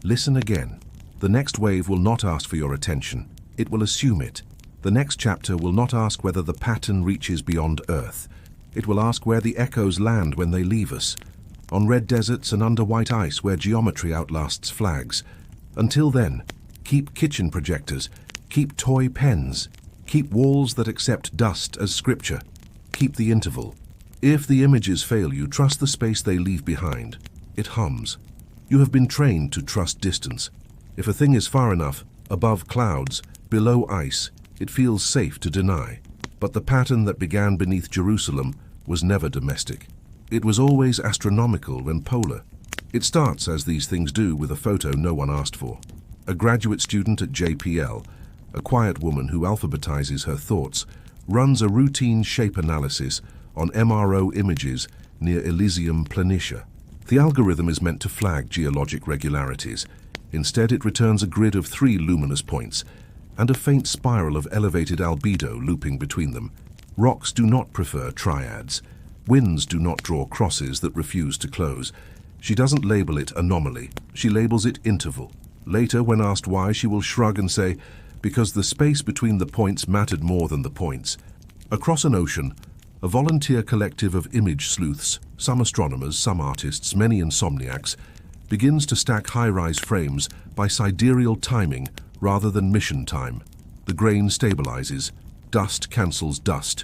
Listen again. The next wave will not ask for your attention. It will assume it. The next chapter will not ask whether the pattern reaches beyond Earth. It will ask where the echoes land when they leave us. On red deserts and under white ice where geometry outlasts flags. Until then, keep kitchen projectors, keep toy pens, keep walls that accept dust as scripture, keep the interval. If the images fail you, trust the space they leave behind. It hums. You have been trained to trust distance. If a thing is far enough, above clouds, below ice, it feels safe to deny. But the pattern that began beneath Jerusalem was never domestic. It was always astronomical and polar. It starts, as these things do, with a photo no one asked for. A graduate student at JPL, a quiet woman who alphabetizes her thoughts, runs a routine shape analysis on MRO images near Elysium Planitia. The algorithm is meant to flag geologic regularities. Instead, it returns a grid of 3 luminous points and a faint spiral of elevated albedo looping between them. Rocks do not prefer triads. Winds do not draw crosses that refuse to close. She doesn't label it anomaly. She labels it interval. Later, when asked why, she will shrug and say, because the space between the points mattered more than the points. Across an ocean, a volunteer collective of image sleuths, some astronomers, some artists, many insomniacs, begins to stack high-rise frames by sidereal timing rather than mission time. The grain stabilizes. Dust cancels dust.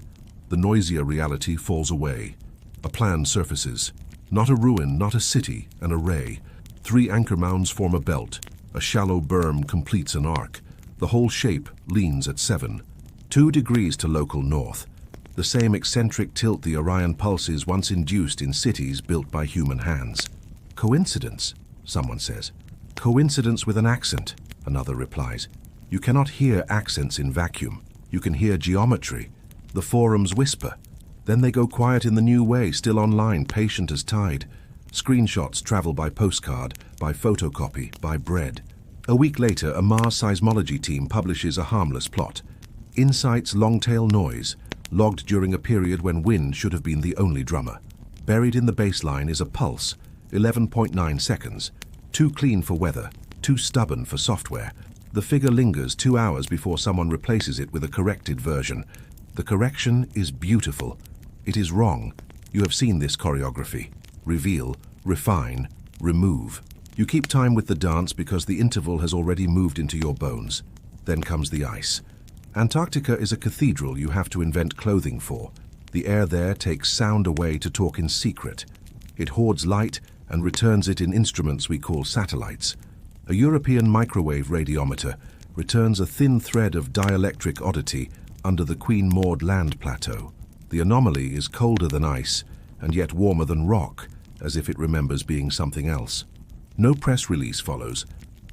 The noisier reality falls away. A plan surfaces. Not a ruin, not a city, an array. 3 anchor mounds form a belt. A shallow berm completes an arc. The whole shape leans at 7. 2 degrees to local north. The same eccentric tilt the Orion pulses once induced in cities built by human hands. Coincidence, someone says. Coincidence with an accent, another replies. You cannot hear accents in vacuum. You can hear geometry. The forums whisper. Then they go quiet in the new way, still online, patient as tide. Screenshots travel by postcard, by photocopy, by bread. A week later, a Mars seismology team publishes a harmless plot. Insight's long-tail noise, logged during a period when wind should have been the only drummer. Buried in the baseline is a pulse, 11.9 seconds. Too clean for weather, too stubborn for software. The figure lingers 2 hours before someone replaces it with a corrected version. The correction is beautiful. It is wrong. You have seen this choreography. Reveal, refine, remove. You keep time with the dance because the interval has already moved into your bones. Then comes the ice. Antarctica is a cathedral you have to invent clothing for. The air there takes sound away to talk in secret. It hoards light and returns it in instruments we call satellites. A European microwave radiometer returns a thin thread of dielectric oddity under the Queen Maud land plateau. The anomaly is colder than ice and yet warmer than rock, as if it remembers being something else. No press release follows,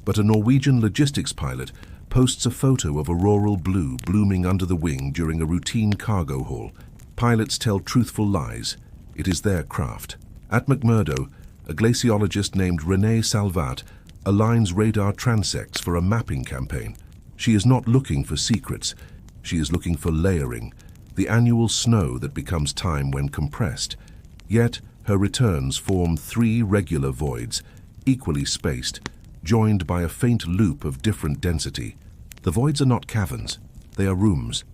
but a Norwegian logistics pilot posts a photo of auroral blue blooming under the wing during a routine cargo haul. Pilots tell truthful lies. It is their craft. At McMurdo, a glaciologist named Renée Salvat aligns radar transects for a mapping campaign. She is not looking for secrets. She is looking for layering, the annual snow that becomes time when compressed. Yet her returns form 3 regular voids, equally spaced, joined by a faint loop of different density. The voids are not caverns, they are rooms.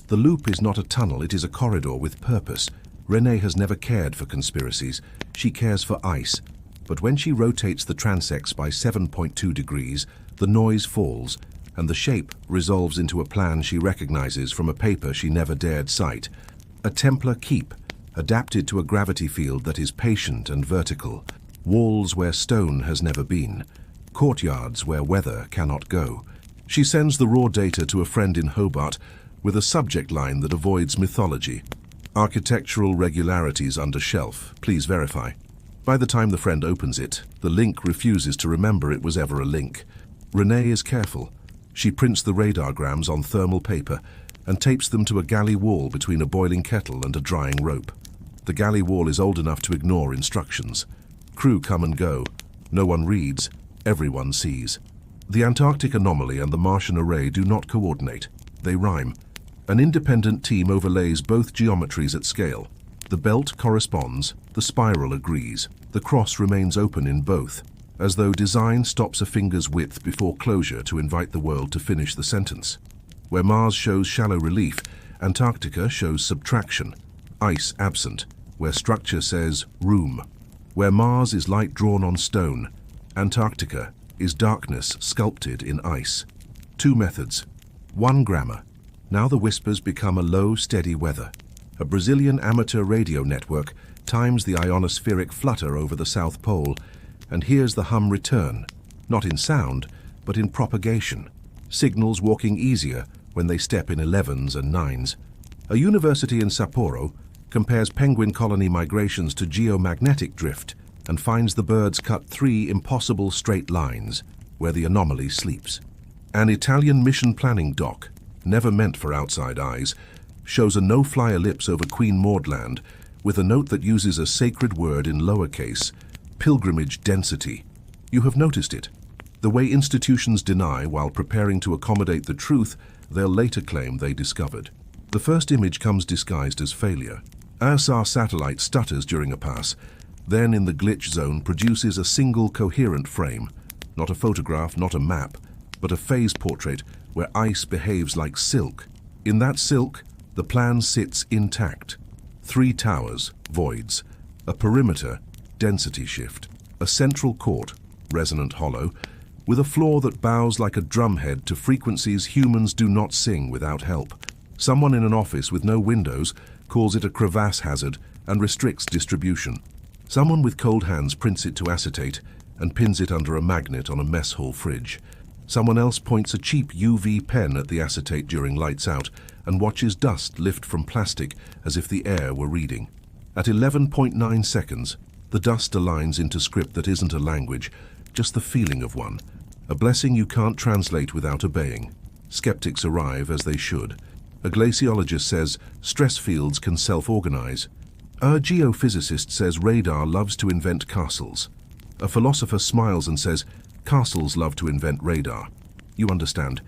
The loop is not a tunnel, it is a corridor with purpose. Renée has never cared for conspiracies. She cares for ice. But when she rotates the transects by 7.2 degrees, the noise falls, and the shape resolves into a plan she recognizes from a paper she never dared cite. A Templar keep, adapted to a gravity field that is patient and vertical. Walls where stone has never been. Courtyards where weather cannot go. She sends the raw data to a friend in Hobart with a subject line that avoids mythology. Architectural regularities under shelf, please verify. By the time the friend opens it, the link refuses to remember it was ever a link. Renée is careful. She prints the radargrams on thermal paper and tapes them to a galley wall between a boiling kettle and a drying rope. The galley wall is old enough to ignore instructions. Crew come and go. No one reads. Everyone sees. The Antarctic anomaly and the Martian array do not coordinate. They rhyme. An independent team overlays both geometries at scale. The belt corresponds, the spiral agrees. The cross remains open in both, as though design stops a finger's width before closure to invite the world to finish the sentence. Where Mars shows shallow relief, Antarctica shows subtraction. Ice absent, where structure says room. Where Mars is light drawn on stone, Antarctica is darkness sculpted in ice. 2 methods. 1 grammar. Now the whispers become a low, steady weather. A Brazilian amateur radio network times the ionospheric flutter over the South Pole and hears the hum return, not in sound, but in propagation. Signals walking easier when they step in 11s and 9s. A university in Sapporo compares penguin colony migrations to geomagnetic drift and finds the birds cut 3 impossible straight lines where the anomaly sleeps. An Italian mission planning dock, never meant for outside eyes, shows a no-fly ellipse over Queen Maud Land with a note that uses a sacred word in lowercase, pilgrimage density. You have noticed it. The way institutions deny while preparing to accommodate the truth they'll later claim they discovered. The first image comes disguised as failure. ISR satellite stutters during a pass, then in the glitch zone produces a single coherent frame, not a photograph, not a map, but a phase portrait where ice behaves like silk. In that silk, the plan sits intact. 3 towers, voids, a perimeter, density shift, a central court, resonant hollow, with a floor that bows like a drumhead to frequencies humans do not sing without help. Someone in an office with no windows calls it a crevasse hazard and restricts distribution. Someone with cold hands prints it to acetate and pins it under a magnet on a mess hall fridge. Someone else points a cheap UV pen at the acetate during lights out and watches dust lift from plastic as if the air were reading. At 11.9 seconds, the dust aligns into script that isn't a language, just the feeling of one. A blessing you can't translate without obeying. Skeptics arrive, as they should. A glaciologist says stress fields can self-organize. A geophysicist says radar loves to invent castles. A philosopher smiles and says castles love to invent radar. You understand.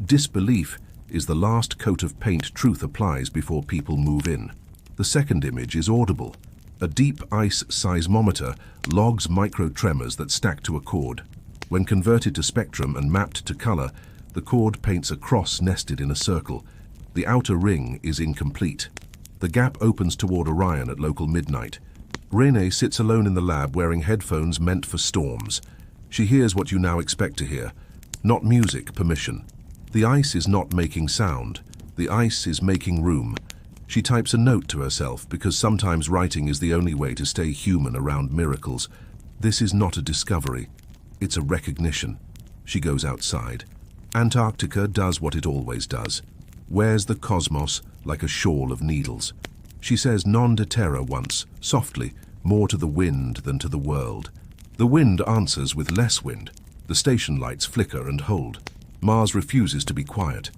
Disbelief is the last coat of paint truth applies before people move in. The second image is audible. A deep ice seismometer logs micro-tremors that stack to a chord. When converted to spectrum and mapped to color, the chord paints a cross nested in a circle. The outer ring is incomplete. The gap opens toward Orion at local midnight. Renée sits alone in the lab wearing headphones meant for storms. She hears what you now expect to hear. Not music, permission. The ice is not making sound. The ice is making room. She types a note to herself because sometimes writing is the only way to stay human around miracles. This is not a discovery. It's a recognition. She goes outside. Antarctica does what it always does. Wears the cosmos like a shawl of needles. She says non de terra once, softly, more to the wind than to the world. The wind answers with less wind. The station lights flicker and hold. Mars refuses to be quiet.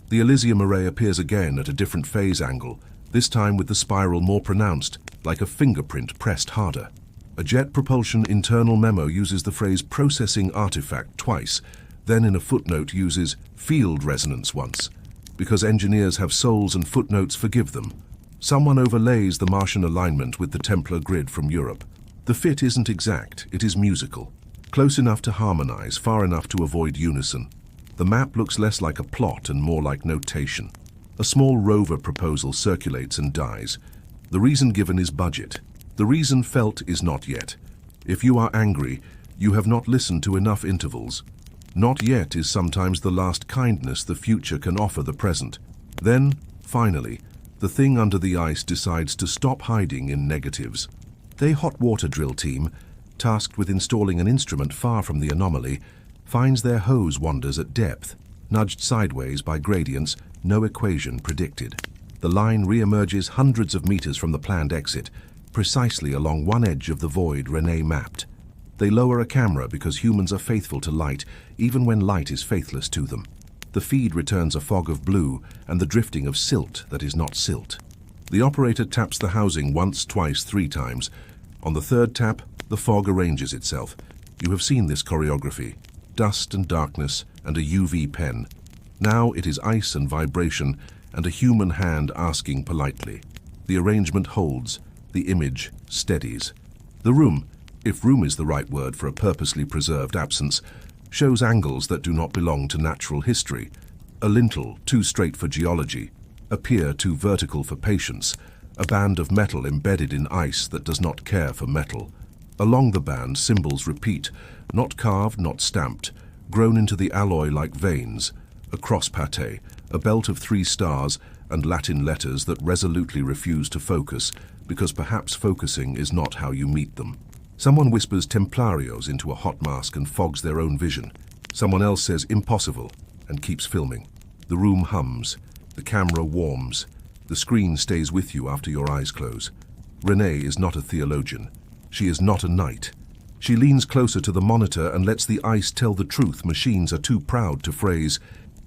The Elysium array appears again at a different phase angle, this time with the spiral more pronounced, like a fingerprint pressed harder. A jet propulsion internal memo uses the phrase processing artifact twice, then in a footnote uses field resonance once. Because engineers have souls and footnotes forgive them. Someone overlays the Martian alignment with the Templar grid from Europe. The fit isn't exact, it is musical. Close enough to harmonize, far enough to avoid unison. The map looks less like a plot and more like notation. A small rover proposal circulates and dies. The reason given is budget. The reason felt is not yet. If you are angry, you have not listened to enough intervals. Not yet is sometimes the last kindness the future can offer the present. Then, finally, the thing under the ice decides to stop hiding in negatives. The hot water drill team, tasked with installing an instrument far from the anomaly, finds their hose wanders at depth, nudged sideways by gradients, no equation predicted. The line re-emerges hundreds of meters from the planned exit, precisely along one edge of the void Renée mapped. They lower a camera because humans are faithful to light, even when light is faithless to them. The feed returns a fog of blue and the drifting of silt that is not silt. The operator taps the housing once, twice, 3 times. On the third tap, the fog arranges itself. You have seen this choreography. Dust and darkness and a UV pen. Now it is ice and vibration and a human hand asking politely. The arrangement holds. The image steadies. The room, if room is the right word for a purposely preserved absence, shows angles that do not belong to natural history. A lintel too straight for geology, a pier too vertical for patience, a band of metal embedded in ice that does not care for metal. Along the band, symbols repeat, not carved, not stamped, grown into the alloy like veins, a cross pate, a belt of 3 stars, and Latin letters that resolutely refuse to focus, because perhaps focusing is not how you meet them. Someone whispers Templarios into a hot mask and fogs their own vision. Someone else says impossible and keeps filming. The room hums. The camera warms. The screen stays with you after your eyes close. Renee is not a theologian. She is not a knight. She leans closer to the monitor and lets the ice tell the truth machines are too proud to phrase.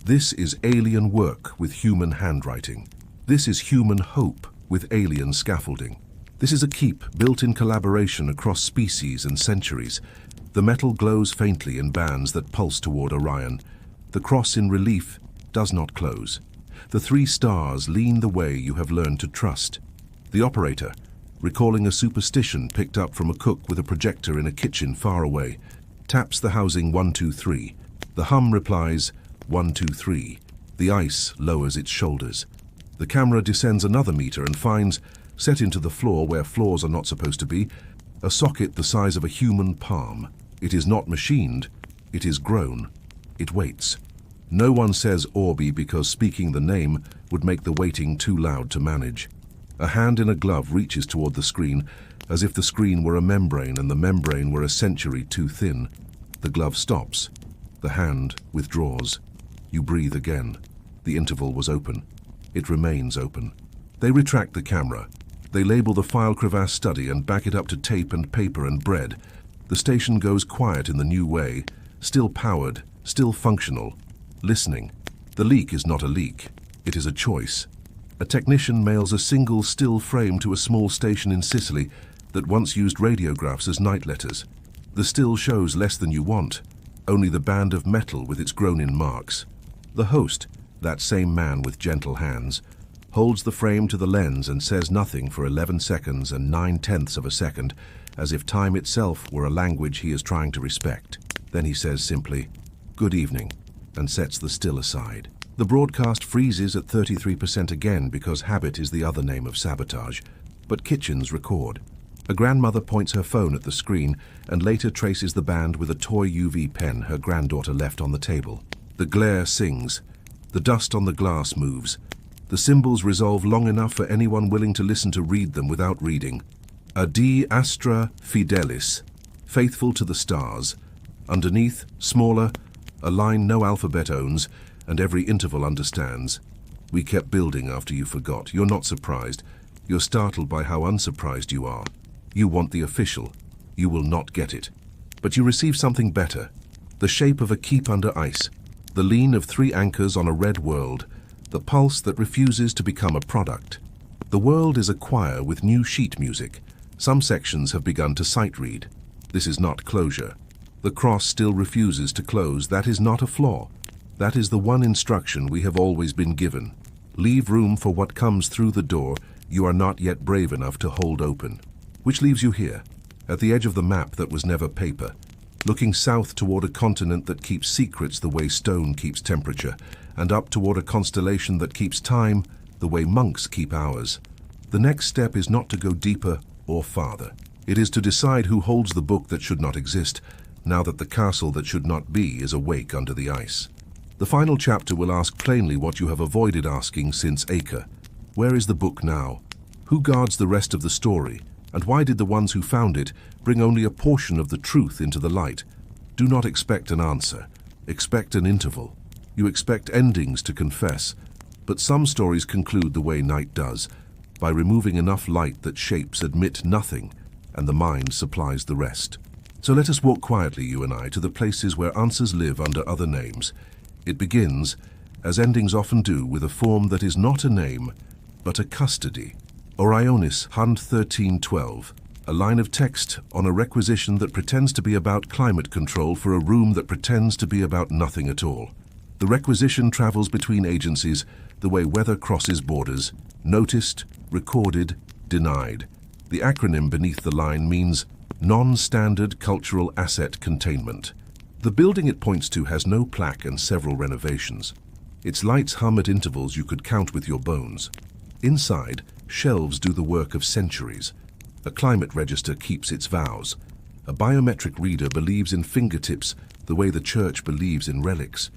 This is alien work with human handwriting. This is human hope with alien scaffolding. This is a keep built in collaboration across species and centuries. The metal glows faintly in bands that pulse toward Orion. The cross in relief does not close. The 3 stars lean the way you have learned to trust. The operator, recalling a superstition picked up from a cook with a projector in a kitchen far away, taps the housing 1, 2, 3. The hum replies 1, 2, 3. The ice lowers its shoulders. The camera descends another meter and finds, set into the floor where floors are not supposed to be, a socket the size of a human palm. It is not machined, it is grown. It waits. No one says Orbi because speaking the name would make the waiting too loud to manage. A hand in a glove reaches toward the screen, as if the screen were a membrane and the membrane were a century too thin. The glove stops. The hand withdraws. You breathe again. The interval was open. It remains open. They retract the camera. They label the file crevasse study and back it up to tape and paper and bread. The station goes quiet in the new way, still powered, still functional, listening. The leak is not a leak. It is a choice. A technician mails a single still frame to a small station in Sicily that once used radiographs as night letters. The still shows less than you want, only the band of metal with its grown-in marks. The host, that same man with gentle hands, holds the frame to the lens and says nothing for 11 seconds and 9/10 of a second, as if time itself were a language he is trying to respect. Then he says simply, "Good evening," and sets the still aside. The broadcast freezes at 33% again because habit is the other name of sabotage, but kitchens record. A grandmother points her phone at the screen and later traces the band with a toy UV pen her granddaughter left on the table. The glare sings. The dust on the glass moves. The symbols resolve long enough for anyone willing to listen to read them without reading. Adi Astra Fidelis, faithful to the stars. Underneath, smaller, a line no alphabet owns, and every interval understands. We kept building after you forgot. You're not surprised. You're startled by how unsurprised you are. You want the official. You will not get it. But you receive something better. The shape of a keep under ice. The lean of 3 anchors on a red world. The pulse that refuses to become a product. The world is a choir with new sheet music. Some sections have begun to sight read. This is not closure. The cross still refuses to close. That is not a flaw. That is the one instruction we have always been given. Leave room for what comes through the door you are not yet brave enough to hold open. Which leaves you here, at the edge of the map that was never paper, looking south toward a continent that keeps secrets the way stone keeps temperature, and up toward a constellation that keeps time the way monks keep hours. The next step is not to go deeper or farther. It is to decide who holds the book that should not exist, now that the castle that should not be is awake under the ice. The final chapter will ask plainly what you have avoided asking since Acre. Where is the book now? Who guards the rest of the story? And why did the ones who found it bring only a portion of the truth into the light? Do not expect an answer. Expect an interval. You expect endings to confess. But some stories conclude the way night does, by removing enough light that shapes admit nothing, and the mind supplies the rest. So let us walk quietly, you and I, to the places where answers live under other names. It begins, as endings often do, with a form that is not a name, but a custody. Orionis, Hund 1312, a line of text on a requisition that pretends to be about climate control for a room that pretends to be about nothing at all. The requisition travels between agencies the way weather crosses borders, noticed, recorded, denied. The acronym beneath the line means Non-Standard Cultural Asset Containment. The building it points to has no plaque and several renovations. Its lights hum at intervals you could count with your bones. Inside, shelves do the work of centuries. A climate register keeps its vows. A biometric reader believes in fingertips the way the church believes in relics.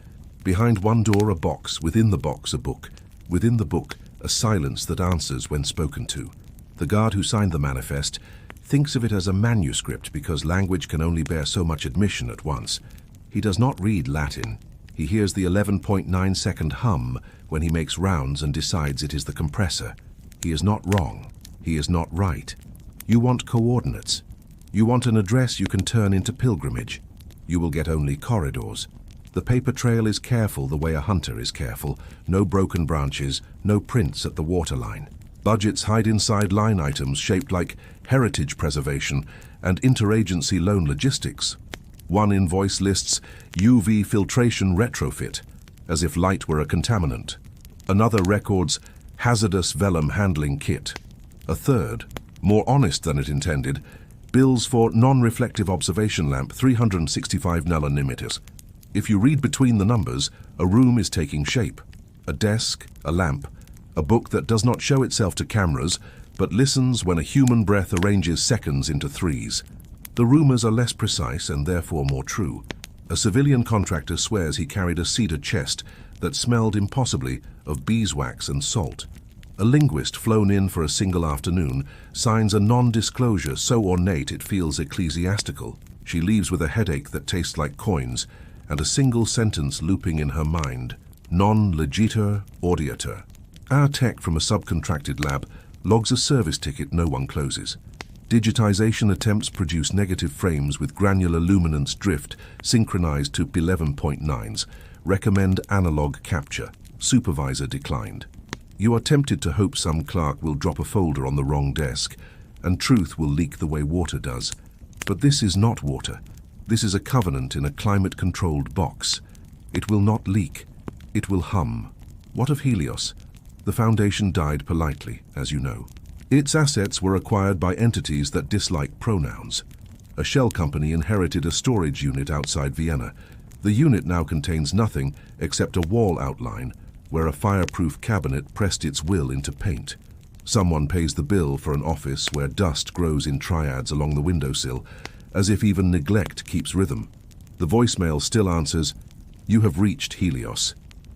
Behind one door a box, within the box a book. Within the book, a silence that answers when spoken to. The guard who signed the manifest thinks of it as a manuscript because language can only bear so much admission at once. He does not read Latin. He hears the 11.9-second hum when he makes rounds and decides it is the compressor. He is not wrong. He is not right. You want coordinates. You want an address you can turn into pilgrimage. You will get only corridors. The paper trail is careful the way a hunter is careful. No broken branches, no prints at the waterline. Budgets hide inside line items shaped like heritage preservation and interagency loan logistics. One invoice lists UV filtration retrofit, as if light were a contaminant. Another records hazardous vellum handling kit. A third, more honest than it intended, bills for non-reflective observation lamp 365 nanometers. If you read between the numbers, a room is taking shape. A desk, a lamp, a book that does not show itself to cameras, but listens when a human breath arranges seconds into threes. The rumors are less precise and therefore more true. A civilian contractor swears he carried a cedar chest that smelled impossibly of beeswax and salt. A linguist flown in for a single afternoon signs a non-disclosure so ornate it feels ecclesiastical. She leaves with a headache that tastes like coins and a single sentence looping in her mind: non legitur audiatur. Our tech from a subcontracted lab logs a service ticket no one closes. Digitization attempts produce negative frames with granular luminance drift synchronized to 11.9s. Recommend analog capture. Supervisor declined. You are tempted to hope some clerk will drop a folder on the wrong desk, and truth will leak the way water does. But this is not water. This is a covenant in a climate-controlled box. It will not leak. It will hum. What of Helios? The Foundation died politely, as you know. Its assets were acquired by entities that dislike pronouns. A shell company inherited a storage unit outside Vienna. The unit now contains nothing except a wall outline where a fireproof cabinet pressed its will into paint. Someone pays the bill for an office where dust grows in triads along the windowsill, as if even neglect keeps rhythm. The voicemail still answers, "You have reached Helios."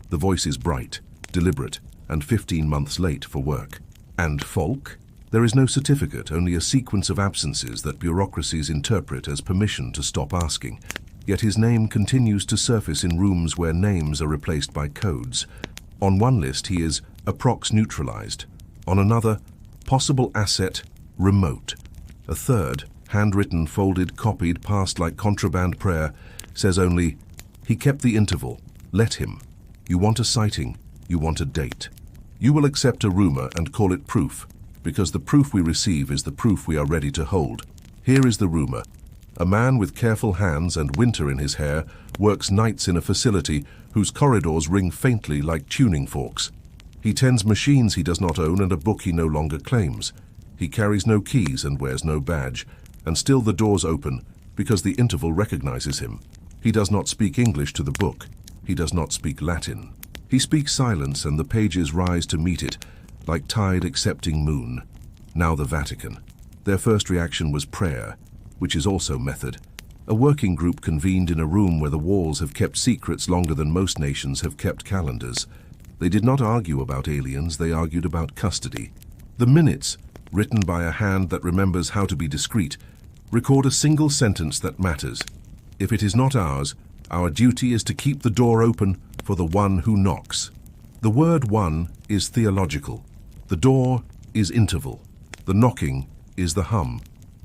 The voice is bright, deliberate, and 15 months late for work. And Folk? There is no certificate, only a sequence of absences that bureaucracies interpret as permission to stop asking. Yet his name continues to surface in rooms where names are replaced by codes. On one list he is approx neutralized. On another, possible asset, remote. A third, handwritten, folded, copied, passed like contraband prayer, says only, "He kept the interval. Let him. You want a sighting. You want a date. You will accept a rumor and call it proof, because the proof we receive is the proof we are ready to hold. Here is the rumor. A man with careful hands and winter in his hair works nights in a facility whose corridors ring faintly like tuning forks. He tends machines he does not own and a book he no longer claims. He carries no keys and wears no badge, and still the doors open because the interval recognizes him. He does not speak English to the book. He does not speak Latin. He speaks silence and the pages rise to meet it, like tide accepting moon. Now the Vatican. Their first reaction was prayer, which is also method. A working group convened in a room where the walls have kept secrets longer than most nations have kept calendars. They did not argue about aliens, they argued about custody. The minutes, written by a hand that remembers how to be discreet, record a single sentence that matters. If it is not ours, our duty is to keep the door open for the one who knocks. The word one is theological. The door is interval. The knocking is the hum.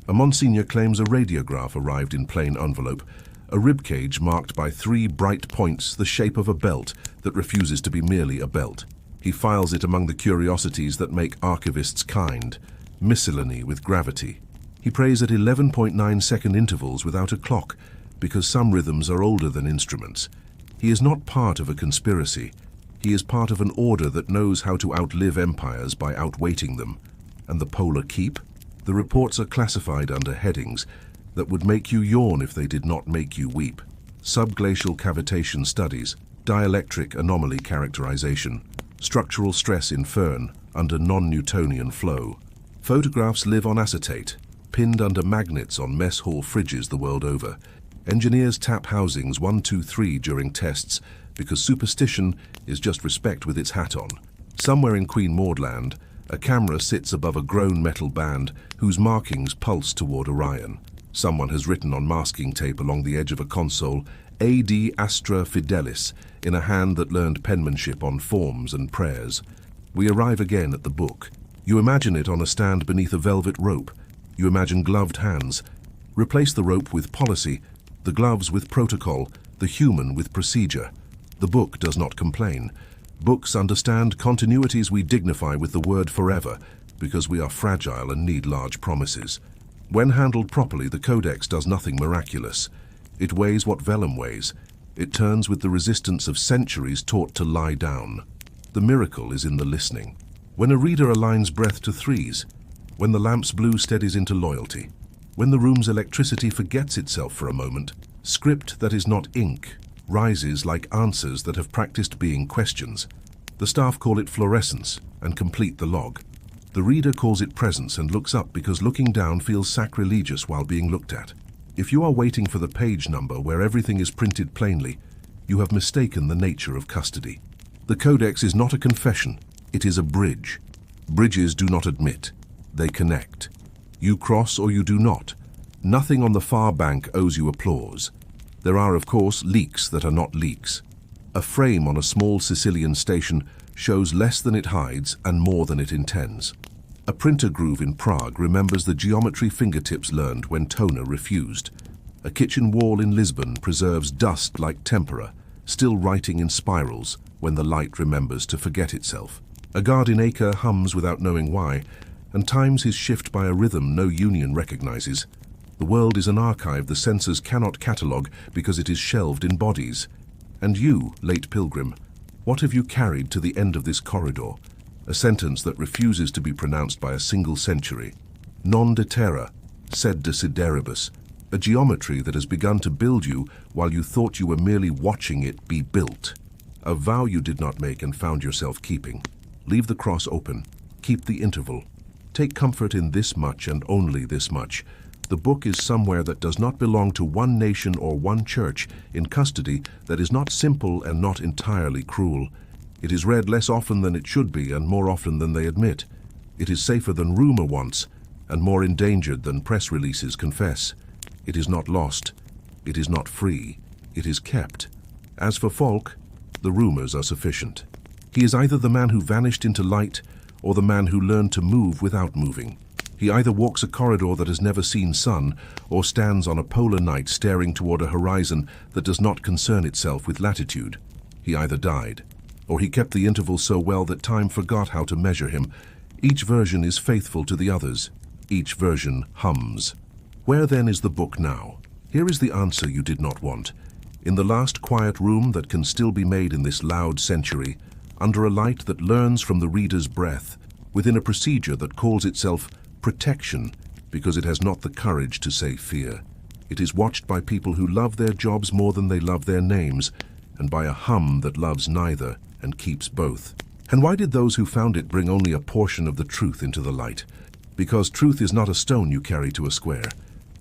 A Monsignor claims a radiograph arrived in plain envelope, a ribcage marked by 3 bright points the shape of a belt that refuses to be merely a belt. He files it among the curiosities that make archivists kind, miscellany with gravity. He prays at 11.9-second intervals without a clock, because some rhythms are older than instruments. He is not part of a conspiracy. He is part of an order that knows how to outlive empires by outweighting them. And the polar keep? The reports are classified under headings that would make you yawn if they did not make you weep. Subglacial cavitation studies, dielectric anomaly characterization, structural stress in fern under non-Newtonian flow. Photographs live on acetate, pinned under magnets on mess hall fridges the world over. Engineers tap housings 1, 2, 3 during tests because superstition is just respect with its hat on. Somewhere in Queen Maud land, a camera sits above a grown metal band whose markings pulse toward Orion. Someone has written on masking tape along the edge of a console, AD Astra Fidelis, in a hand that learned penmanship on forms and prayers. We arrive again at the book. You imagine it on a stand beneath a velvet rope. You imagine gloved hands. Replace the rope with policy, the gloves with protocol, the human with procedure. The book does not complain. Books understand continuities we dignify with the word forever, because we are fragile and need large promises. When handled properly, the codex does nothing miraculous. It weighs what vellum weighs. It turns with the resistance of centuries taught to lie down. The miracle is in the listening. When a reader aligns breath to threes, when the lamp's blue steadies into loyalty, when the room's electricity forgets itself for a moment, script that is not ink rises like answers that have practiced being questions. The staff call it fluorescence and complete the log. The reader calls it presence and looks up because looking down feels sacrilegious while being looked at. If you are waiting for the page number where everything is printed plainly, you have mistaken the nature of custody. The codex is not a confession, it is a bridge. Bridges do not admit, they connect. You cross or you do not. Nothing on the far bank owes you applause. There are, of course, leaks that are not leaks. A frame on a small Sicilian station shows less than it hides and more than it intends. A printer groove in Prague remembers the geometry fingertips learned when toner refused. A kitchen wall in Lisbon preserves dust like tempera, still writing in spirals when the light remembers to forget itself. A guard in Acre hums without knowing why, and times his shift by a rhythm no union recognizes. The world is an archive the censors cannot catalogue because it is shelved in bodies. And you, late pilgrim, what have you carried to the end of this corridor? A sentence that refuses to be pronounced by a single century. Non de terra, sed de sideribus, a geometry that has begun to build you while you thought you were merely watching it be built. A vow you did not make and found yourself keeping. Leave the cross open. Keep the interval. Take comfort in this much and only this much. The book is somewhere that does not belong to one nation or one church, in custody that is not simple and not entirely cruel. It is read less often than it should be and more often than they admit. It is safer than rumor wants and more endangered than press releases confess. It is not lost. It is not free. It is kept. As for Falk, the rumors are sufficient. He is either the man who vanished into light or the man who learned to move without moving. He either walks a corridor that has never seen sun or stands on a polar night staring toward a horizon that does not concern itself with latitude. He either died, or he kept the interval so well that time forgot how to measure him. Each version is faithful to the others. Each version hums. Where then is the book now? Here is the answer you did not want. In the last quiet room that can still be made in this loud century, under a light that learns from the reader's breath, within a procedure that calls itself protection because it has not the courage to say fear. It is watched by people who love their jobs more than they love their names, and by a hum that loves neither and keeps both. And why did those who found it bring only a portion of the truth into the light? Because truth is not a stone you carry to a square.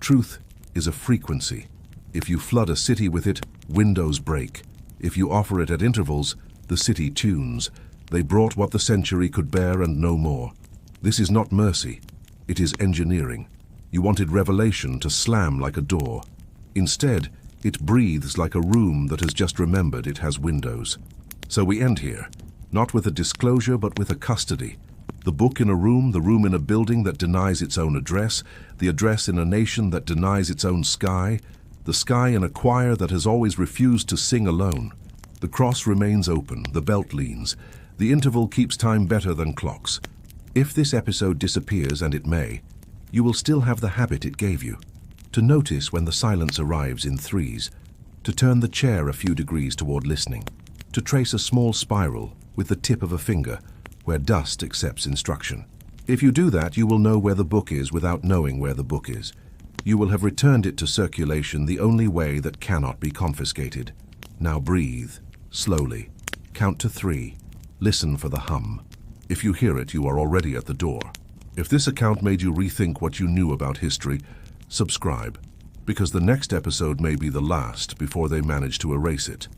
Truth is a frequency. If you flood a city with it, windows break. If you offer it at intervals, the city tunes. They brought what the century could bear and no more. This is not mercy. It is engineering. You wanted revelation to slam like a door. Instead, it breathes like a room that has just remembered it has windows. So we end here, not with a disclosure but with a custody. The book in a room, the room in a building that denies its own address, the address in a nation that denies its own sky, the sky in a choir that has always refused to sing alone. The cross remains open, the belt leans. The interval keeps time better than clocks. If this episode disappears, and it may, you will still have the habit it gave you. To notice when the silence arrives in threes, to turn the chair a few degrees toward listening, to trace a small spiral with the tip of a finger where dust accepts instruction. If you do that, you will know where the book is without knowing where the book is. You will have returned it to circulation the only way that cannot be confiscated. Now breathe, slowly, count to 3, listen for the hum. If you hear it, you are already at the door. If this account made you rethink what you knew about history, subscribe, because the next episode may be the last before they manage to erase it.